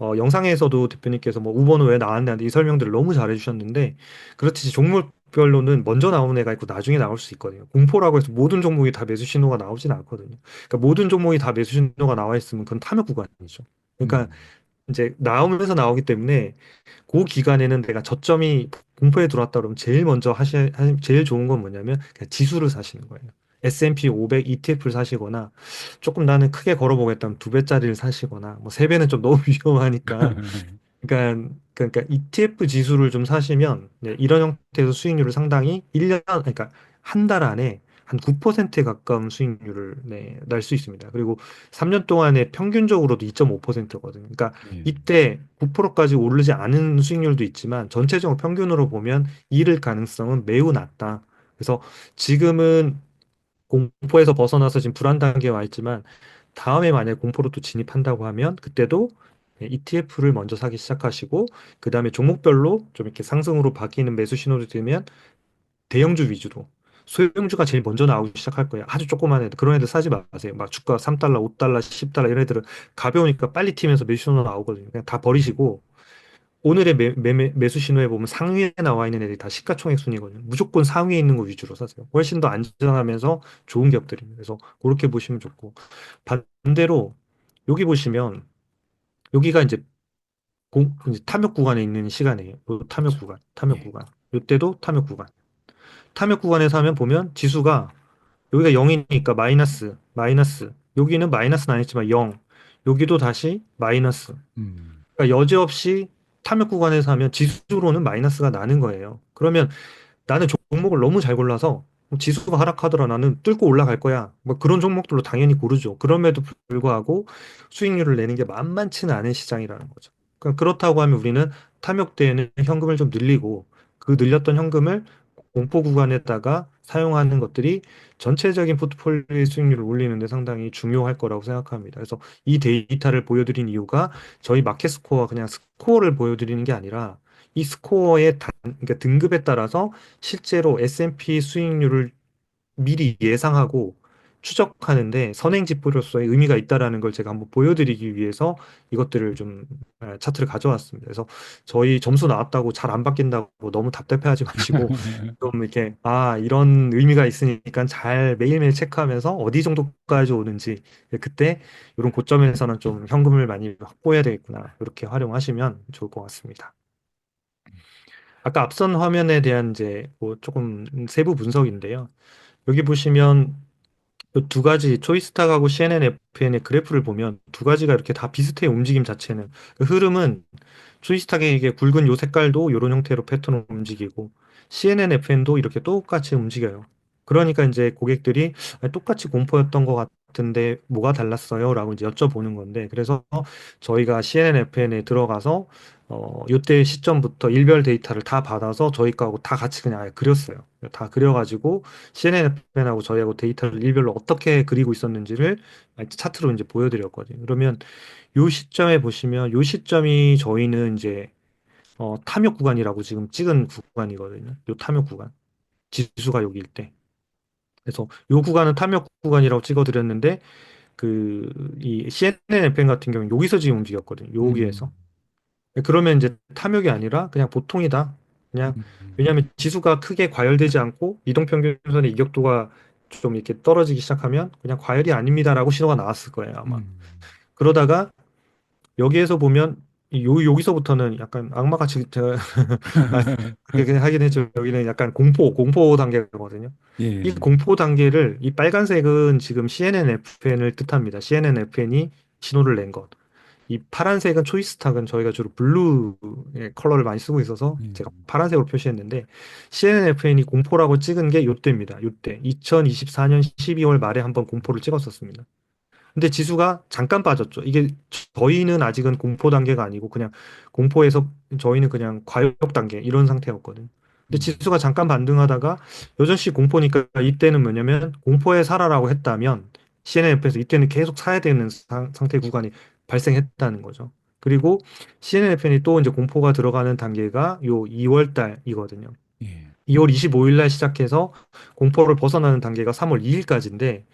영상에서도 대표님께서 뭐 우버는 왜 나왔냐는데 이 설명들을 너무 잘해 주셨는데 그렇듯이 종목별로는 먼저 나오는 애가 있고 나중에 나올 수 있거든요. 공포라고 해서 모든 종목이 다 매수 신호가 나오진 않거든요. 그러니까 모든 종목이 다 매수 신호가 나와 있으면 그건 탐욕 구간이죠. 그러니까 음. 이제 나오면서 나오기 때문에 그 기간에는 내가 저점이 공포에 들어왔다 그러면 제일 먼저 제일 좋은 건 뭐냐면 그냥 지수를 사시는 거예요. S&P 500 ETF를 사시거나 조금 나는 크게 걸어보겠다면 두 배짜리를 사시거나 뭐 세 배는 좀 너무 위험하니까 그러니까 ETF 지수를 좀 사시면 네, 이런 형태에서 수익률을 상당히 1년 그러니까 한 달 안에 한 9%에 가까운 수익률을 네, 날 수 있습니다. 그리고 3년 동안에 평균적으로도 2.5%거든요. 그러니까 예. 이때 9%까지 오르지 않은 수익률도 있지만 전체적으로 평균으로 보면 잃을 가능성은 매우 낮다. 그래서 지금은 공포에서 벗어나서 지금 불안 단계에 와 있지만 다음에 만약에 공포로 또 진입한다고 하면 그때도 ETF를 먼저 사기 시작하시고 그 다음에 종목별로 좀 이렇게 상승으로 바뀌는 매수 신호를 들면 대형주 위주로 소형주가 제일 먼저 나오기 시작할 거예요. 아주 조그만 애들 그런 애들 사지 마세요. 막 주가 3달러, 5달러, 10달러 이런 애들은 가벼우니까 빨리 튀면서 매수 신호 나오거든요. 그냥 다 버리시고 오늘의 매수 신호에 보면 상위에 나와 있는 애들이 다 시가총액 순이거든요. 무조건 상위에 있는 거 위주로 사세요. 훨씬 더 안전하면서 좋은 기업들입니다. 그래서 그렇게 보시면 좋고 반대로 여기 보시면 여기가 이제 탐욕 구간에 있는 시간이에요. 요 탐욕 구간, 탐욕 예. 구간. 요때도 탐욕 구간. 탐욕 구간에서 하면 보면 지수가 여기가 0이니까 마이너스, 마이너스. 여기는 마이너스는 아니지만 0. 여기도 다시 마이너스. 음. 그러니까 여지없이 탐욕 구간에서 하면 지수로는 마이너스가 나는 거예요. 그러면 나는 종목을 너무 잘 골라서 뭐 지수가 하락하더라 나는 뚫고 올라갈 거야. 뭐 그런 종목들로 당연히 고르죠. 그럼에도 불구하고 수익률을 내는 게 만만치는 않은 시장이라는 거죠. 그러니까 그렇다고 하면 우리는 탐욕 때에는 현금을 좀 늘리고 그 늘렸던 현금을 공포 구간에다가 사용하는 것들이 전체적인 포트폴리오의 수익률을 올리는 데 상당히 중요할 거라고 생각합니다. 그래서 이 데이터를 보여드린 이유가 저희 마켓 스코어 그냥 스코어를 보여드리는 게 아니라 이 스코어의 그러니까 등급에 따라서 실제로 S&P 수익률을 미리 예상하고 추적하는데 선행지표로서의 의미가 있다라는 걸 제가 한번 보여드리기 위해서 이것들을 좀 차트를 가져왔습니다. 그래서 저희 점수 나왔다고 잘 안 바뀐다고 너무 답답해하지 마시고 좀 이렇게 이런 의미가 있으니까 잘 매일매일 체크하면서 어디 정도까지 오는지 그때 이런 고점에서는 좀 현금을 많이 확보해야 되겠구나 이렇게 활용하시면 좋을 것 같습니다. 아까 앞선 화면에 대한 이제 뭐 조금 세부 분석인데요. 여기 보시면 이두 가지 초이스탁하고 CNN-FN의 그래프를 보면 두 가지가 이렇게 다 비슷해요. 움직임 자체는. 그 흐름은 초이스탁의 이게 굵은 요 색깔도 이런 형태로 패턴을 움직이고 CNN-FN도 이렇게 똑같이 움직여요. 그러니까 이제 고객들이 똑같이 공포였던 것 같은데 뭐가 달랐어요? 라고 이제 여쭤보는 건데 그래서 저희가 CNN-FN에 들어가서 요때 시점부터 일별 데이터를 다 받아서 저희 거하고 다 같이 그냥 아예 그렸어요. 다 그려가지고 CNNFN하고 저희하고 데이터를 일별로 어떻게 그리고 있었는지를 차트로 이제 보여드렸거든요. 그러면 요 시점에 보시면 요 시점이 저희는 이제 탐욕 구간이라고 지금 찍은 구간이거든요. 요 탐욕 구간. 지수가 여기일 때. 그래서 요 구간은 탐욕 구간이라고 찍어드렸는데 그 이 CNN-FM 같은 경우는 여기서 지금 움직였거든요. 여기에서. 음. 그러면 이제 탐욕이 아니라 그냥 보통이다. 그냥 음. 왜냐하면 지수가 크게 과열되지 않고 이동평균선의 이격도가 좀 이렇게 떨어지기 시작하면 그냥 과열이 아닙니다라고 신호가 나왔을 거예요, 아마. 음. 그러다가 여기에서 보면 여기서부터는 약간 악마같이 제가 그렇게 그냥 하긴 했죠. 여기는 약간 공포 단계거든요. 이 예. 공포 단계를 이 빨간색은 지금 CNN-FN을 뜻합니다. CNN-FN이 신호를 낸 것. 이 파란색은 초이스탁은 저희가 주로 블루의 컬러를 많이 쓰고 있어서 제가 음. 파란색으로 표시했는데 CNNFN이 공포라고 찍은 게 요때입니다. 요때 2024년 12월 말에 한번 공포를 찍었었습니다. 근데 지수가 잠깐 빠졌죠. 이게 저희는 아직은 공포 단계가 아니고 그냥 공포에서 저희는 그냥 과역 단계 이런 상태였거든요. 근데 음, 지수가 잠깐 반등하다가 여전히 공포니까 이때는 뭐냐면 공포에 살아라고 했다면 CNF에서 이때는 계속 사야 되는 상태 구간이 발생했다는 거죠. 그리고 CNF이 또 이제 공포가 들어가는 단계가 요 2월 달이거든요. 예, 2월 25일 날 시작해서 공포를 벗어나는 단계가 3월 2일까지인데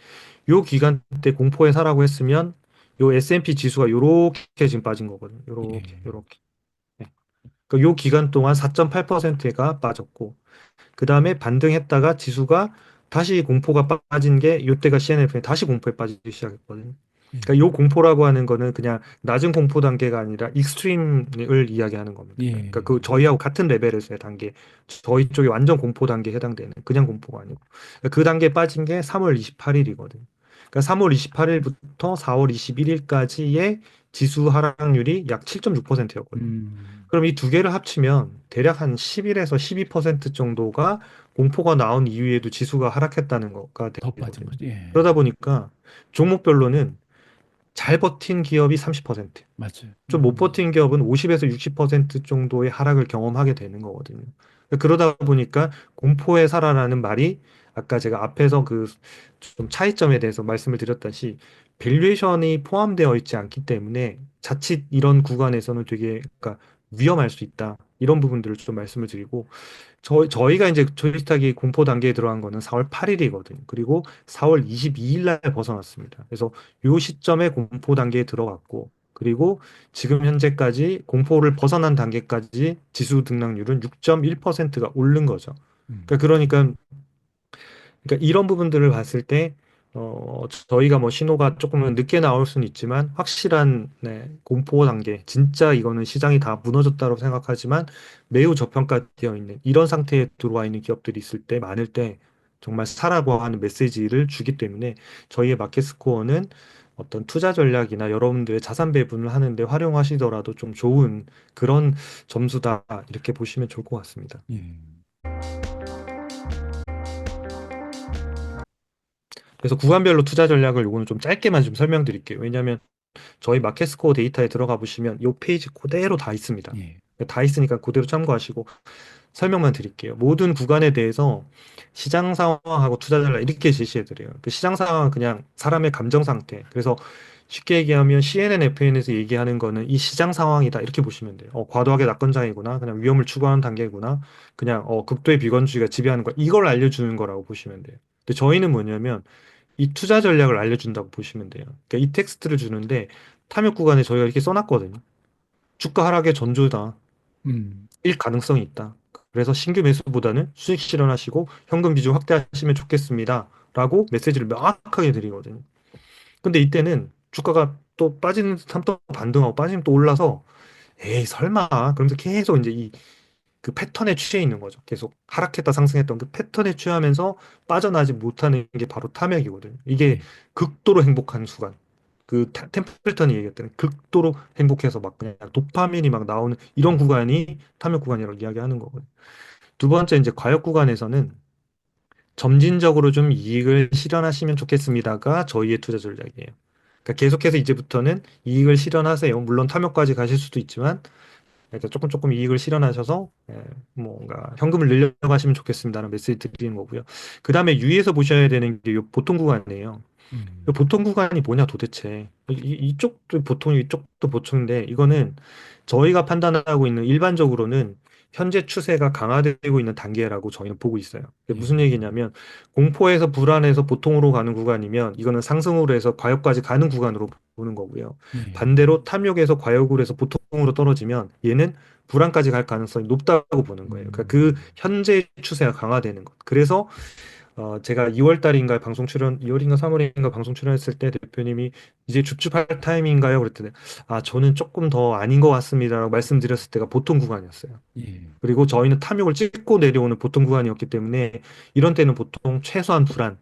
요 기간 때 공포에 사라고 했으면 요 S&P 지수가 요렇게 지금 빠진 거거든요. 요렇게 예, 요렇게. 네. 그러니까 요 기간 동안 4.8%가 빠졌고 그 다음에 반등했다가 지수가 다시 공포가 빠진 게 요때가 CNF에 다시 공포에 빠지기 시작했거든요. 예, 그러니까 요 공포라고 하는 거는 그냥 낮은 공포 단계가 아니라 익스트림을 이야기하는 겁니다. 그러니까 예, 그 저희하고 같은 레벨에서의 단계, 저희 쪽이 완전 공포 단계에 해당되는 그냥 공포가 아니고 그러니까 그 단계에 빠진 게 3월 28일이거든요. 그러니까 3월 28일부터 4월 21일까지의 지수 하락률이 약 7.6%였거든요. 음, 그럼 이 두 개를 합치면 대략 한 11에서 12% 정도가 공포가 나온 이후에도 지수가 하락했다는 거가 더 빠진 되거든요. 거죠. 예, 그러다 보니까 종목별로는 잘 버틴 기업이 30%, 맞아요. 좀 못 버틴 기업은 50에서 60% 정도의 하락을 경험하게 되는 거거든요. 그러다 보니까 공포에 살아라는 말이 아까 제가 앞에서 그 좀 차이점에 대해서 말씀을 드렸다시 밸류에이션이 포함되어 있지 않기 때문에 자칫 이런 구간에서는 되게 그러니까 위험할 수 있다. 이런 부분들을 좀 말씀을 드리고 저희가 이제 조이스탁이 공포 단계에 들어간 거는 4월 8일이거든요. 그리고 4월 22일 날 벗어났습니다. 그래서 요 시점에 공포 단계에 들어갔고, 그리고 지금 현재까지 공포를 벗어난 단계까지 지수 등락률은 6.1%가 오른 거죠. 음, 그러니까 이런 부분들을 봤을 때, 저희가 뭐 신호가 조금은 늦게 나올 수는 있지만, 확실한, 네, 공포 단계, 진짜 이거는 시장이 다 무너졌다고 생각하지만, 매우 저평가되어 있는, 이런 상태에 들어와 있는 기업들이 있을 때, 많을 때, 정말 사라고 하는 메시지를 주기 때문에, 저희의 마켓 스코어는 어떤 투자 전략이나 여러분들의 자산 배분을 하는데 활용하시더라도 좀 좋은 그런 점수다, 이렇게 보시면 좋을 것 같습니다. 예, 그래서 구간별로 투자 전략을 요거는 좀 짧게만 좀 설명드릴게요. 왜냐하면 저희 마켓스코어 데이터에 들어가 보시면 이 페이지 그대로 다 있습니다. 예, 다 있으니까 그대로 참고하시고 설명만 드릴게요. 모든 구간에 대해서 시장 상황하고 투자 전략 이렇게 제시해 드려요. 그 시장 상황은 그냥 사람의 감정 상태. 그래서 쉽게 얘기하면 CNN, FN에서 얘기하는 거는 이 시장 상황이다 이렇게 보시면 돼요. 과도하게 낙건장이구나, 그냥 위험을 추구하는 단계구나, 그냥 극도의 비관주의가 지배하는 거 이걸 알려주는 거라고 보시면 돼요. 근데 저희는 뭐냐면 이 투자 전략을 알려준다고 보시면 돼요. 그러니까 이 텍스트를 주는데 탐욕 구간에 저희가 이렇게 써놨거든요. 주가 하락의 전조다. 음, 일 가능성이 있다. 그래서 신규 매수보다는 수익 실현하시고 현금 비중 확대하시면 좋겠습니다. 라고 메시지를 명확하게 드리거든요. 근데 이때는 주가가 또 빠지는 듯하면 또 반등하고 빠지면 또 올라서 에이 설마 그러면서 계속 이제 이 그 패턴에 취해 있는 거죠. 계속 하락했다 상승했던 그 패턴에 취하면서 빠져나지 못하는 게 바로 탐욕이거든요. 이게 예, 극도로 행복한 순간. 그 템플턴이 얘기했던 극도로 행복해서 막 그냥 도파민이 막 나오는 이런 구간이 탐욕 구간이라고 이야기하는 거거든요. 두 번째 이제 과역 구간에서는 점진적으로 좀 이익을 실현하시면 좋겠습니다가 저희의 투자 전략이에요. 그러니까 계속해서 이제부터는 이익을 실현하세요. 물론 탐욕까지 가실 수도 있지만 그러니까 조금 조금 이익을 실현하셔서 뭔가 현금을 늘려가시면 좋겠습니다라는 메시지 드리는 거고요. 그 다음에 유의해서 보셔야 되는 게 요 보통 구간이에요. 이 음, 보통 구간이 뭐냐 도대체. 이쪽도 보통 이쪽도 보통인데 이거는 저희가 판단하고 있는 일반적으로는 현재 추세가 강화되고 있는 단계라고 저희는 보고 있어요. 그게 예, 무슨 얘기냐면 공포에서 불안해서 보통으로 가는 구간이면 이거는 상승으로 해서 과역까지 가는 구간으로 보는 거고요. 예, 반대로 탐욕에서 과역으로 해서 보통으로 떨어지면 얘는 불안까지 갈 가능성이 높다고 보는 거예요. 그러니까 그 음, 현재 추세가 강화되는 것. 그래서 제가 2월 달인가 방송 출연, 2월인가 3월인가 방송 출연했을 때 대표님이 이제 줍줍할 타임인가요? 그랬더니 저는 조금 더 아닌 것 같습니다라고 말씀드렸을 때가 보통 구간이었어요. 예, 그리고 저희는 탐욕을 찍고 내려오는 보통 구간이었기 때문에 이런 때는 보통 최소한 불안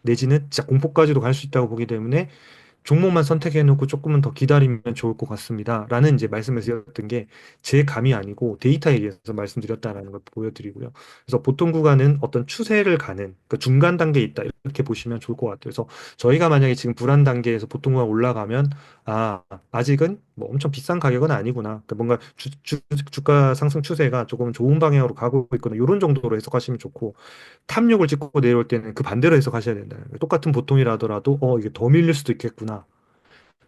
내지는 진짜 공포까지도 갈 수 있다고 보기 때문에 종목만 선택해 놓고 조금은 더 기다리면 좋을 것 같습니다. 라는 이제 말씀을 드렸던 게 제 감이 아니고 데이터에 의해서 말씀드렸다라는 걸 보여드리고요. 그래서 보통 구간은 어떤 추세를 가는 그러니까 중간 단계에 있다 이렇게 보시면 좋을 것 같아요. 그래서 저희가 만약에 지금 불안 단계에서 보통 구간 올라가면 아 아직은 뭐 엄청 비싼 가격은 아니구나. 그러니까 뭔가 주가 상승 추세가 조금 좋은 방향으로 가고 있거나 이런 정도로 해석하시면 좋고 탐욕을 찍고 내려올 때는 그 반대로 해석하셔야 된다. 똑같은 보통이라더라도 이게 더 밀릴 수도 있겠구나.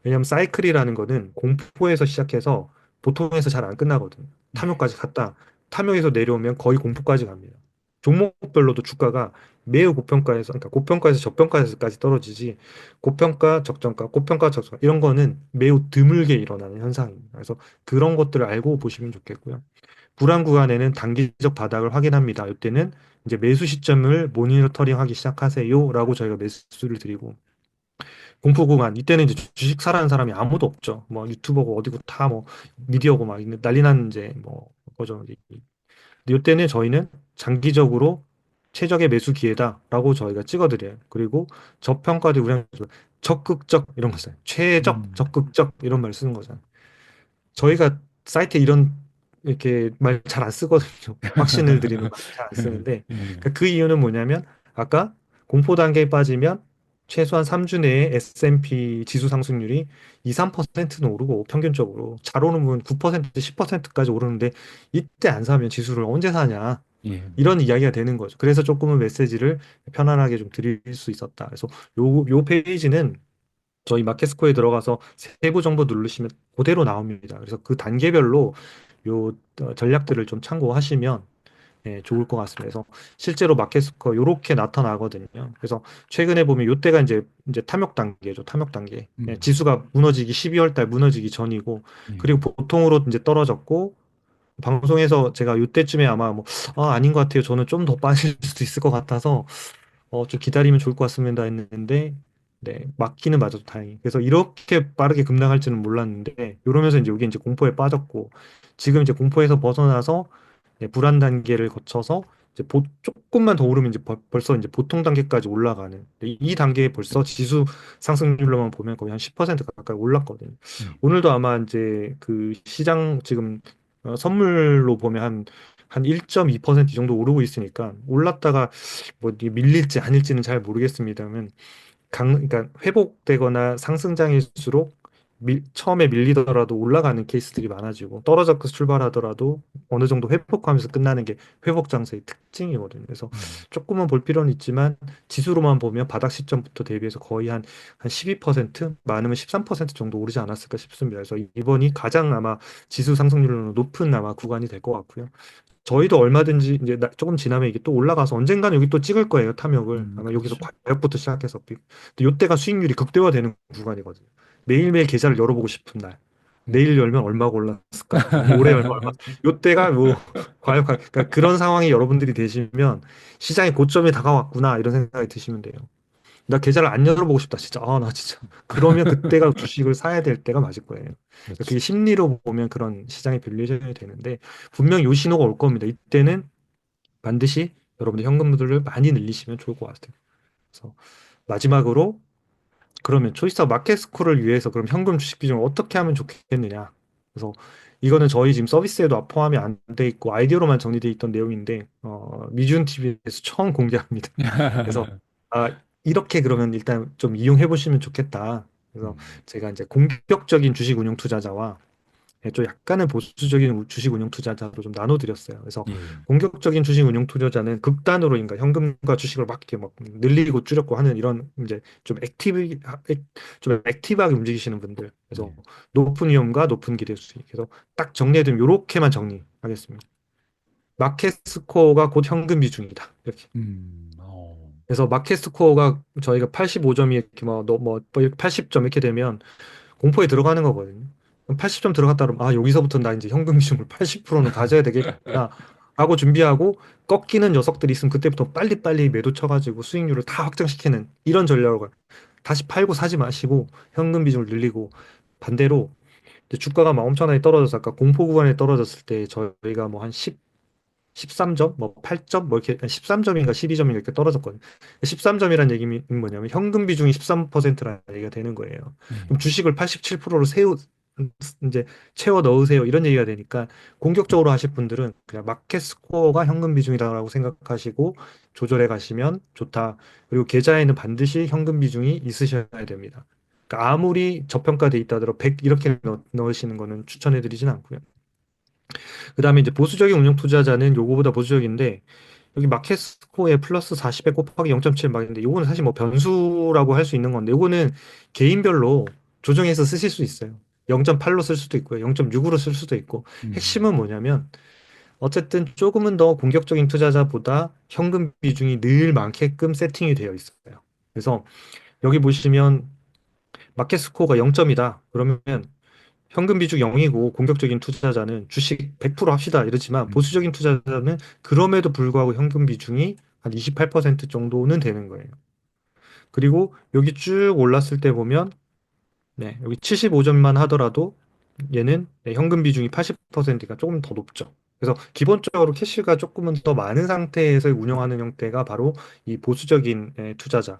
왜냐하면 사이클이라는 거는 공포에서 시작해서 보통에서 잘 안 끝나거든. 네. 탐욕까지 갔다. 탐욕에서 내려오면 거의 공포까지 갑니다. 종목별로도 주가가 매우 고평가에서, 그러니까 고평가에서 저평가에서까지 떨어지지, 고평가, 적정가, 고평가, 적정가, 이런 거는 매우 드물게 일어나는 현상입니다. 그래서 그런 것들을 알고 보시면 좋겠고요. 불안 구간에는 단기적 바닥을 확인합니다. 이때는 이제 매수 시점을 모니터링하기 시작하세요라고 저희가 매수를 드리고 공포 구간 이때는 이제 주식 사라는 사람이 아무도 없죠. 뭐 유튜버고 어디고 다 뭐 미디어고 막 난리 난 이제 뭐 거죠. 이때는 저희는 장기적으로 최적의 매수 기회다라고 저희가 찍어드려요. 그리고 저평가도 우리가 적극적 이런 거 써요. 최적, 음. 적극적 이런 말 쓰는 거잖아요. 저희가 사이트에 이런 이렇게 말 잘 안 쓰거든요. 확신을 드리는 말 잘 안 쓰는데 네. 그러니까 그 이유는 뭐냐면 아까 공포 단계에 빠지면 최소한 3주 내에 S&P 지수 상승률이 2, 3%는 오르고 평균적으로 잘 오르면 9%, 10%까지 오르는데 이때 안 사면 지수를 언제 사냐 예. 이런 이야기가 되는 거죠. 그래서 조금은 메시지를 편안하게 좀 드릴 수 있었다. 그래서 요 페이지는 저희 마켓스코어에 들어가서 세부 정보 누르시면 그대로 나옵니다. 그래서 그 단계별로 요 전략들을 좀 참고하시면 좋을 것 같습니다. 그래서 실제로 마켓스코어 요렇게 나타나거든요. 그래서 최근에 보면 요때가 이제 탐욕 단계죠. 탐욕 단계. 지수가 무너지기 12월 달 무너지기 전이고 예. 그리고 보통으로 이제 떨어졌고 방송에서 제가 요때쯤에 아마 뭐 아닌 것 같아요. 저는 좀 더 빠질 수도 있을 것 같아서 좀 기다리면 좋을 것 같습니다 했는데, 네, 맞기는 맞아도 다행히. 그래서 이렇게 빠르게 급락할지는 몰랐는데, 이러면서 이제 여기 이제 공포에 빠졌고, 지금 이제 공포에서 벗어나서 네, 불안 단계를 거쳐서 이제 조금만 더 오르면 이제 벌써 이제 보통 단계까지 올라가는 이 단계에 벌써 지수 상승률로만 보면 거의 한 10% 가까이 올랐거든요. 예. 오늘도 아마 이제 그 시장 지금 선물로 보면 한 1.2%이 정도 오르고 있으니까 올랐다가 뭐 이게 밀릴지 아닐지는 잘 모르겠습니다만 그러니까 회복되거나 상승장일수록 처음에 밀리더라도 올라가는 케이스들이 많아지고 떨어져서 출발하더라도 어느 정도 회복하면서 끝나는 게 회복 장세의 특징이거든요. 그래서 음. 조금은 볼 필요는 있지만 지수로만 보면 바닥 시점부터 대비해서 거의 한 12% 많으면 13% 정도 오르지 않았을까 싶습니다. 그래서 이번이 가장 아마 지수 상승률로 높은 아마 구간이 될 것 같고요. 저희도 얼마든지 이제 조금 지나면 이게 또 올라가서 언젠가는 여기 또 찍을 거예요, 탐욕을. 아마 여기서 그렇죠. 과역부터 시작해서. 근데 요때가 수익률이 극대화되는 구간이거든요. 매일매일 계좌를 열어보고 싶은 날. 음. 내일 열면 얼마가 올랐을까? 올해 열면 얼마? 요때가 뭐 과역, 그러니까 그런 상황이 여러분들이 되시면 시장의 고점이 다가왔구나 이런 생각이 드시면 돼요. 나 계좌를 안 열어보고 싶다, 진짜. 나 진짜. 그러면 그때가 주식을 사야 될 때가 맞을 거예요. 그러니까 그렇죠. 그게 심리로 보면 그런 시장이 빌려져야 되는데, 분명 요 신호가 올 겁니다. 이때는 반드시 여러분들 현금들을 많이 늘리시면 좋을 것 같아요. 그래서 마지막으로, 그러면 초이스타 마켓스코어를 위해서 그럼 현금 주식 비중을 어떻게 하면 좋겠느냐. 그래서 이거는 저희 지금 서비스에도 포함이 안 돼 있고 아이디어로만 정리돼 있던 내용인데, 미준 TV에서 처음 공개합니다. 그래서 이렇게 그러면 일단 좀 이용해 보시면 좋겠다. 그래서 음. 제가 이제 공격적인 주식 운용 투자자와 좀 약간은 보수적인 주식 운용 투자자로 좀 나눠드렸어요. 그래서 예. 공격적인 주식 운용 투자자는 극단으로 그러니까 현금과 주식을 막 이렇게 막 늘리고 줄였고 하는 이런 이제 좀 액티브하게 움직이시는 분들. 그래서 예. 높은 위험과 높은 기대 수익. 그래서 딱 정리해두면 이렇게만 정리하겠습니다. 마켓 스코어가 곧 현금 비중이다. 이렇게. 음. 어. 그래서 마켓 스코어가 저희가 85점이 이렇게 뭐 80점 이렇게 되면 공포에 들어가는 거거든요. 그럼 80점 들어갔다 그러면 여기서부터 나 이제 현금 비중을 80%는 가져야 되겠구나 하고 준비하고 꺾이는 녀석들이 있으면 그때부터 빨리빨리 매도 쳐가지고 수익률을 다 확정시키는 이런 전략을 다시 팔고 사지 마시고 현금 비중을 늘리고 반대로 이제 주가가 막 엄청나게 떨어져서 아까 공포 구간에 떨어졌을 때 저희가 뭐 한 13점, 뭐 8점, 뭐 이렇게 13점인가 12점인가 이렇게 떨어졌거든요. 13점이란 얘기는 뭐냐면 현금 비중이 13%라는 얘기가 되는 거예요. 네. 그럼 주식을 87%로 이제 채워 넣으세요. 이런 얘기가 되니까 공격적으로 하실 분들은 그냥 마켓 스코어가 현금 비중이다라고 생각하시고 조절해 가시면 좋다. 그리고 계좌에는 반드시 현금 비중이 있으셔야 됩니다. 그러니까 아무리 저평가돼 있다 하더라도 100 이렇게 넣으시는 거는 추천해 드리진 않고요. 그다음에 이제 보수적인 운용 투자자는 요거보다 보수적인데 여기 마켓 스코어에 플러스 40에 곱하기 0.7 막인데 요거는 사실 뭐 변수라고 할 수 있는 건데 요거는 개인별로 조정해서 쓰실 수 있어요. 0.8로 쓸 수도 있고요. 0.6으로 쓸 수도 있고 음. 핵심은 뭐냐면 어쨌든 조금은 더 공격적인 투자자보다 현금 비중이 늘 많게끔 세팅이 되어 있어요. 그래서 여기 보시면 마켓 스코어가 0점이다. 그러면 현금 비중 0이고 공격적인 투자자는 주식 100% 합시다 이러지만 음. 보수적인 투자자는 그럼에도 불구하고 현금 비중이 한 28% 정도는 되는 거예요. 그리고 여기 쭉 올랐을 때 보면 네, 여기 75점만 하더라도 얘는 네, 현금 비중이 80%가 조금 더 높죠. 그래서 기본적으로 캐시가 조금은 더 많은 상태에서 운영하는 형태가 바로 이 보수적인 투자자.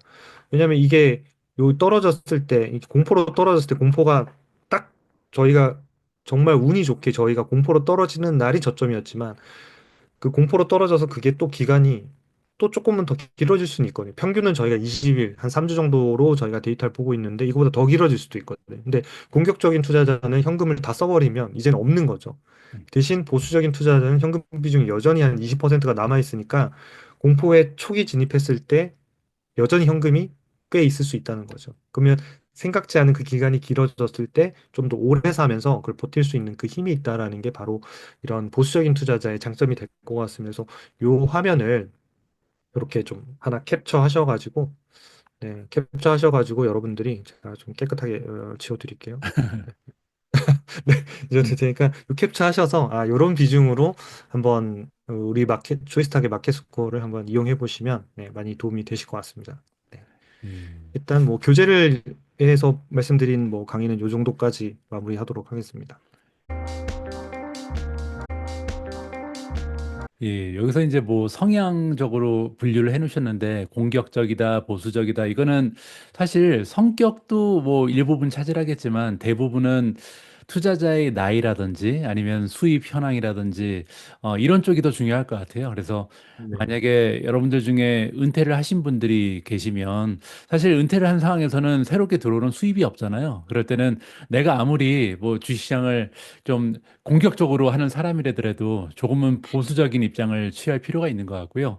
왜냐하면 이게 요 떨어졌을 때, 이 공포로 떨어졌을 때 공포가 딱 저희가 정말 운이 좋게 저희가 공포로 떨어지는 날이 저점이었지만 그 공포로 떨어져서 그게 또 기간이 또 조금은 더 길어질 수는 있거든요. 평균은 저희가 20일, 한 3주 정도로 저희가 데이터를 보고 있는데 이거보다 더 길어질 수도 있거든요. 근데 공격적인 투자자는 현금을 다 써버리면 이제는 없는 거죠. 대신 보수적인 투자자는 현금 비중이 여전히 한 20%가 남아 있으니까 공포에 초기 진입했을 때 여전히 현금이 꽤 있을 수 있다는 거죠. 그러면 생각지 않은 그 기간이 길어졌을 때 좀 더 오래 사면서 그걸 버틸 수 있는 그 힘이 있다라는 게 바로 이런 보수적인 투자자의 장점이 될 것 같습니다. 그래서 요 화면을 이렇게 좀 하나 캡처 하셔가지고 네, 캡처 하셔가지고 여러분들이 제가 좀 깨끗하게 지워드릴게요. 네, 이제 될 테니까 요 캡처 하셔서 아 요런 비중으로 한번 우리 마켓 조이스탁의 마켓 스코어를 한번 이용해 보시면 네, 많이 도움이 되실 것 같습니다. 네. 예. 일단 뭐 교재를 해서 말씀드린 뭐 강의는 요 정도까지 마무리하도록 하겠습니다. 예, 여기서 이제 뭐 성향적으로 분류를 해 놓으셨는데 공격적이다, 보수적이다. 이거는 사실 성격도 뭐 일부분 차지하겠지만 대부분은 투자자의 나이라든지 아니면 수입 현황이라든지 이런 쪽이 더 중요할 것 같아요. 그래서 네. 만약에 여러분들 중에 은퇴를 하신 분들이 계시면 사실 은퇴를 한 상황에서는 새롭게 들어오는 수입이 없잖아요. 그럴 때는 내가 아무리 뭐 주식시장을 좀 공격적으로 하는 사람이라더라도 조금은 보수적인 입장을 취할 필요가 있는 것 같고요.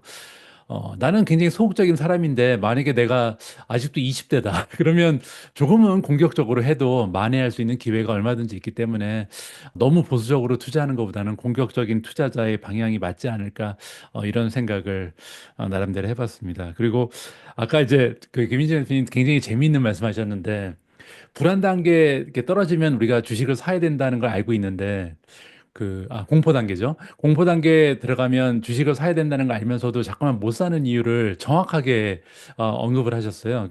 나는 굉장히 소극적인 사람인데 만약에 내가 아직도 20대다. 그러면 조금은 공격적으로 해도 만회할 수 있는 기회가 얼마든지 있기 때문에 너무 보수적으로 투자하는 것보다는 공격적인 투자자의 방향이 맞지 않을까 이런 생각을 나름대로 해봤습니다. 그리고 아까 이제 그 김인재 대표님 굉장히 재미있는 말씀하셨는데 불안 단계 이렇게 떨어지면 우리가 주식을 사야 된다는 걸 알고 있는데 공포 단계죠. 공포 단계에 들어가면 주식을 사야 된다는 걸 알면서도 자꾸만 못 사는 이유를 정확하게 언급을 하셨어요.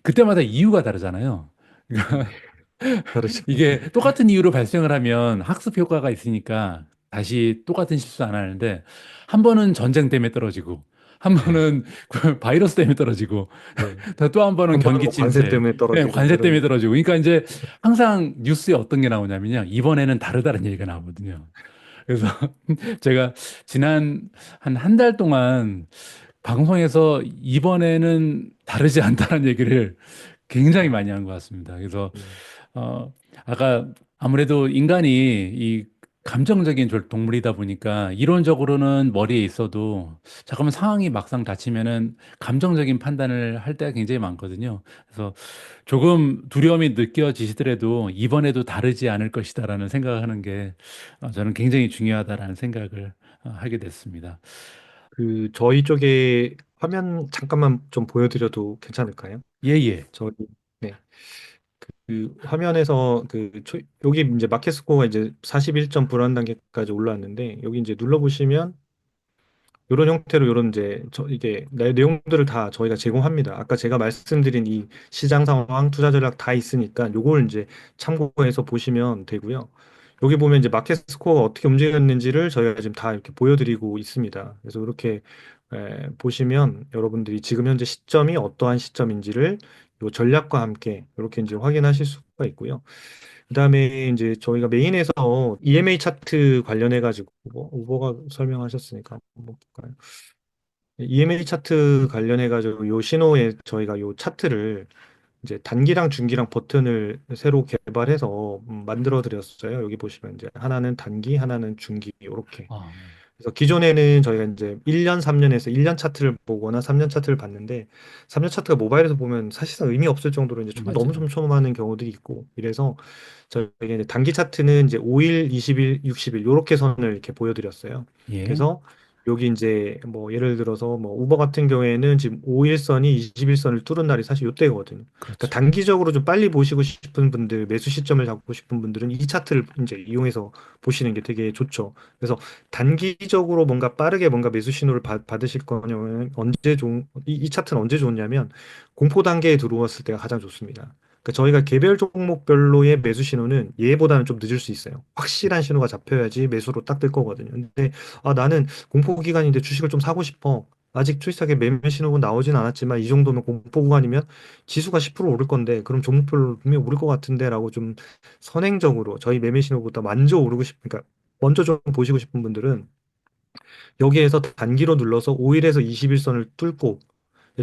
그때마다 이유가 다르잖아요. 네. 다르죠. 이게 똑같은 이유로 발생을 하면 학습 효과가 있으니까 다시 똑같은 실수 안 하는데 한 번은 전쟁 때문에 떨어지고 한 네. 번은 바이러스 때문에 떨어지고 네. 또 한 번은 한 번은 경기 뭐 관세 침체, 때문에 네, 떨어지고 뭐 관세 때문에 이런. 떨어지고. 그러니까 이제 항상 뉴스에 어떤 게 나오냐면요. 이번에는 다르다는 얘기가 나오거든요. 그래서 제가 지난 한 달 동안 방송에서 이번에는 다르지 않다는 얘기를 굉장히 많이 한 것 같습니다. 그래서 네. 어, 아까 아무래도 인간이 이 감정적인 동물이다 보니까 이론적으로는 머리에 있어도 잠깐만 상황이 막상 닥치면은 감정적인 판단을 할 때가 굉장히 많거든요. 그래서 조금 두려움이 느껴지시더라도 이번에도 다르지 않을 것이다라는 생각을 하는 게 저는 굉장히 중요하다라는 생각을 하게 됐습니다. 그 저희 쪽에 화면 잠깐만 좀 보여드려도 괜찮을까요? 예, 예. 저희 네. 그 화면에서 여기 이제 마켓 스코어가 이제 41점 불안 단계까지 올라왔는데 여기 이제 눌러보시면 이런 형태로 이런 이제 이게 내용들을 다 저희가 제공합니다. 아까 제가 말씀드린 이 시장 상황, 투자 전략 다 있으니까 요걸 이제 참고해서 보시면 되고요. 여기 보면 이제 마켓 스코어가 어떻게 움직였는지를 저희가 지금 다 이렇게 보여드리고 있습니다. 그래서 이렇게 보시면 여러분들이 지금 현재 시점이 어떠한 시점인지를 요 전략과 함께 이렇게 이제 확인하실 수가 있고요. 그다음에 이제 저희가 메인에서 EMA 차트 관련해 가지고 우버가 설명하셨으니까 한번 볼까요? EMA 차트 관련해 가지고 요 신호에 저희가 요 차트를 이제 단기랑 중기랑 버튼을 새로 개발해서 만들어 드렸어요. 여기 보시면 이제 하나는 단기, 하나는 중기 이렇게. 아, 네. 그래서 기존에는 저희가 이제 1년, 3년에서 1년 차트를 보거나 3년 차트를 봤는데 3년 차트가 모바일에서 보면 사실상 의미 없을 정도로 이제 좀 너무 맞아요. 촘촘하는 경우들이 있고 이래서 저희가 이제 단기 차트는 이제 5일, 20일, 60일 요렇게 선을 이렇게 보여드렸어요. 예, 그래서 여기 이제 뭐 예를 들어서 뭐 우버 같은 경우에는 지금 5일선이 21선을 뚫은 날이 사실 요때거든요. 그러니까 그렇죠. 단기적으로 좀 빨리 보시고 싶은 분들, 매수 시점을 잡고 싶은 분들은 이 차트를 이제 이용해서 보시는 게 되게 좋죠. 그래서 단기적으로 뭔가 빠르게 뭔가 매수 신호를 받으실 거냐면 언제 이 차트는 언제 좋냐면 공포 단계에 들어왔을 때가 가장 좋습니다. 그러니까 저희가 개별 종목별로의 매수 신호는 얘보다는 좀 늦을 수 있어요. 확실한 신호가 잡혀야지 매수로 딱 뜰 거거든요. 근데 나는 공포 기간인데 주식을 좀 사고 싶어. 아직 출석에 매매 신호가 나오진 않았지만 이 정도면 공포 구간이면 지수가 10% 오를 건데 그럼 종목별로 분명히 오를 것 같은데라고 좀 선행적으로 저희 매매 신호보다 먼저 오르고 그러니까 먼저 좀 보시고 싶은 분들은 여기에서 단기로 눌러서 5일에서 21선을 뚫고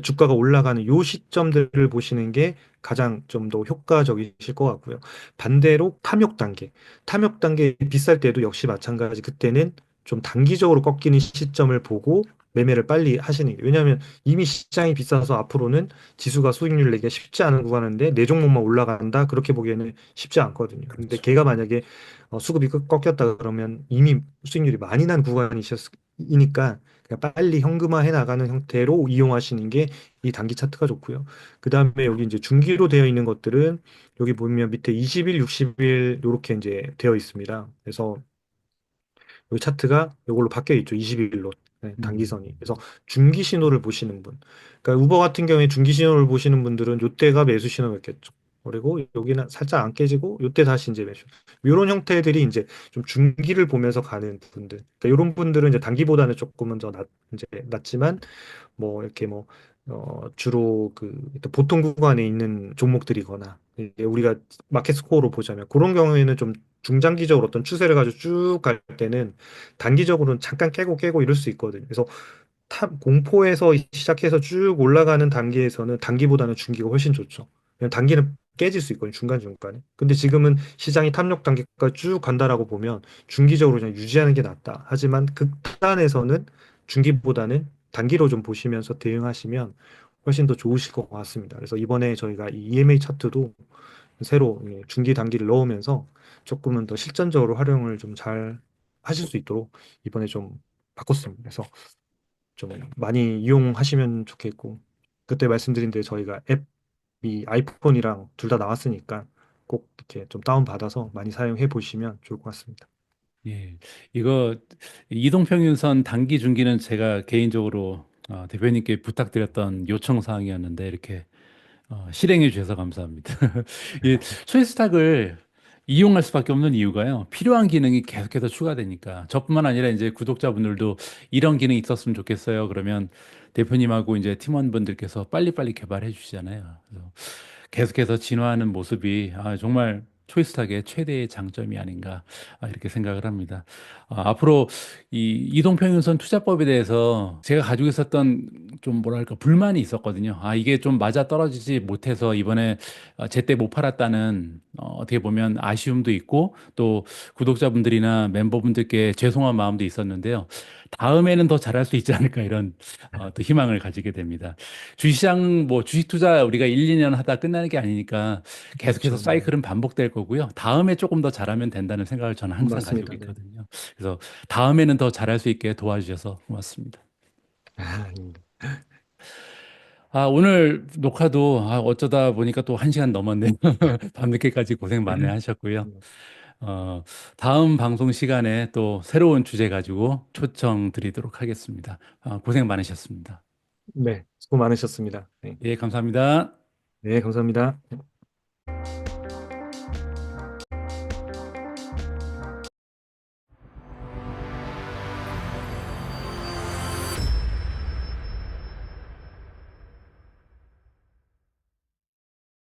주가가 올라가는 요 시점들을 보시는 게 가장 좀 더 효과적이실 것 같고요. 반대로 탐욕 단계. 탐욕 단계 비쌀 때도 역시 마찬가지. 그때는 좀 단기적으로 꺾이는 시점을 보고 매매를 빨리 하시는 게. 왜냐하면 이미 시장이 비싸서 앞으로는 지수가 수익률 내기가 쉽지 않은 구간인데 내 종목만 올라간다. 그렇게 보기에는 쉽지 않거든요. 근데 그렇죠. 걔가 만약에 수급이 꺾였다 그러면 이미 수익률이 많이 난 구간이니까 그냥 빨리 현금화해 나가는 형태로 이용하시는 게 이 단기 차트가 좋고요. 그 다음에 여기 이제 중기로 되어 있는 것들은 여기 보면 밑에 20일, 60일 이렇게 이제 되어 있습니다. 그래서 이 차트가 이걸로 바뀌어 있죠. 21일로. 단기선이. 그래서 음, 중기 신호를 보시는 분. 그러니까 우버 같은 경우에 중기 신호를 보시는 분들은 이때가 매수 신호였겠죠. 그리고 여기는 살짝 안 깨지고 이때 다시 이제 매수. 이런 형태들이 이제 좀 중기를 보면서 가는 분들. 그러니까 이런 분들은 이제 단기보다는 조금은 더 이제 낫지만 뭐 이렇게 뭐 주로 그 일단 보통 구간에 있는 종목들이거나 이게 우리가 마켓 스코어로 보자면 그런 경우에는 좀 중장기적으로 어떤 추세를 가지고 쭉 갈 때는 단기적으로는 잠깐 깨고 이럴 수 있거든요. 그래서 공포에서 시작해서 쭉 올라가는 단계에서는 단기보다는 중기가 훨씬 좋죠. 왜냐면 단기는 깨질 수 있거든요. 중간중간에. 근데 지금은 시장이 탐욕 단계까지 쭉 간다라고 보면 중기적으로 그냥 유지하는 게 낫다. 하지만 극단에서는 중기보다는 단기로 좀 보시면서 대응하시면 훨씬 더 좋으실 것 같습니다. 그래서 이번에 저희가 이 EMA 차트도 새로 중기 단기를 넣으면서 조금은 더 실전적으로 활용을 좀 잘 하실 수 있도록 이번에 좀 바꿨습니다. 그래서 좀 많이 이용하시면 좋겠고 그때 말씀드린 대로 저희가 앱이 아이폰이랑 둘 다 나왔으니까 꼭 이렇게 좀 다운받아서 많이 사용해 보시면 좋을 것 같습니다. 예. 이거 이동평균선 단기 중기는 제가 개인적으로 대표님께 부탁드렸던 요청 사항이었는데 이렇게 실행해 주셔서 감사합니다. 이 초이스탁을 이용할 수밖에 없는 이유가요. 필요한 기능이 계속해서 추가되니까. 저뿐만 아니라 이제 구독자분들도 이런 기능이 있었으면 좋겠어요. 그러면 대표님하고 이제 팀원분들께서 빨리빨리 개발해 주시잖아요. 그래서 계속해서 진화하는 모습이 정말 초이스탁의 최대의 장점이 아닌가 이렇게 생각을 합니다. 앞으로 이 이동평균선 투자법에 대해서 제가 가지고 있었던 좀 뭐랄까 불만이 있었거든요. 이게 좀 맞아 떨어지지 못해서 이번에 제때 못 팔았다는 어떻게 보면 아쉬움도 있고 또 구독자분들이나 멤버분들께 죄송한 마음도 있었는데요. 다음에는 더 잘할 수 있지 않을까 이런 또 희망을 가지게 됩니다. 주식시장 뭐 주식 투자 우리가 1, 2년 하다 끝나는 게 아니니까 계속해서 그렇죠. 네. 사이클은 반복될 거고요. 다음에 조금 더 잘하면 된다는 생각을 저는 항상 가지고 맞습니다. 네. 있거든요. 그래서 다음에는 더 잘할 수 있게 도와주셔서 고맙습니다. 아닙니다. 오늘 녹화도 어쩌다 보니까 또 1시간 넘었네요. 밤늦게까지 고생 많이 하셨고요. 어, 다음 방송 시간에 또 새로운 주제 가지고 초청 드리도록 하겠습니다. 고생 많으셨습니다. 네. 수고 많으셨습니다. 네. 예, 감사합니다. 네, 감사합니다.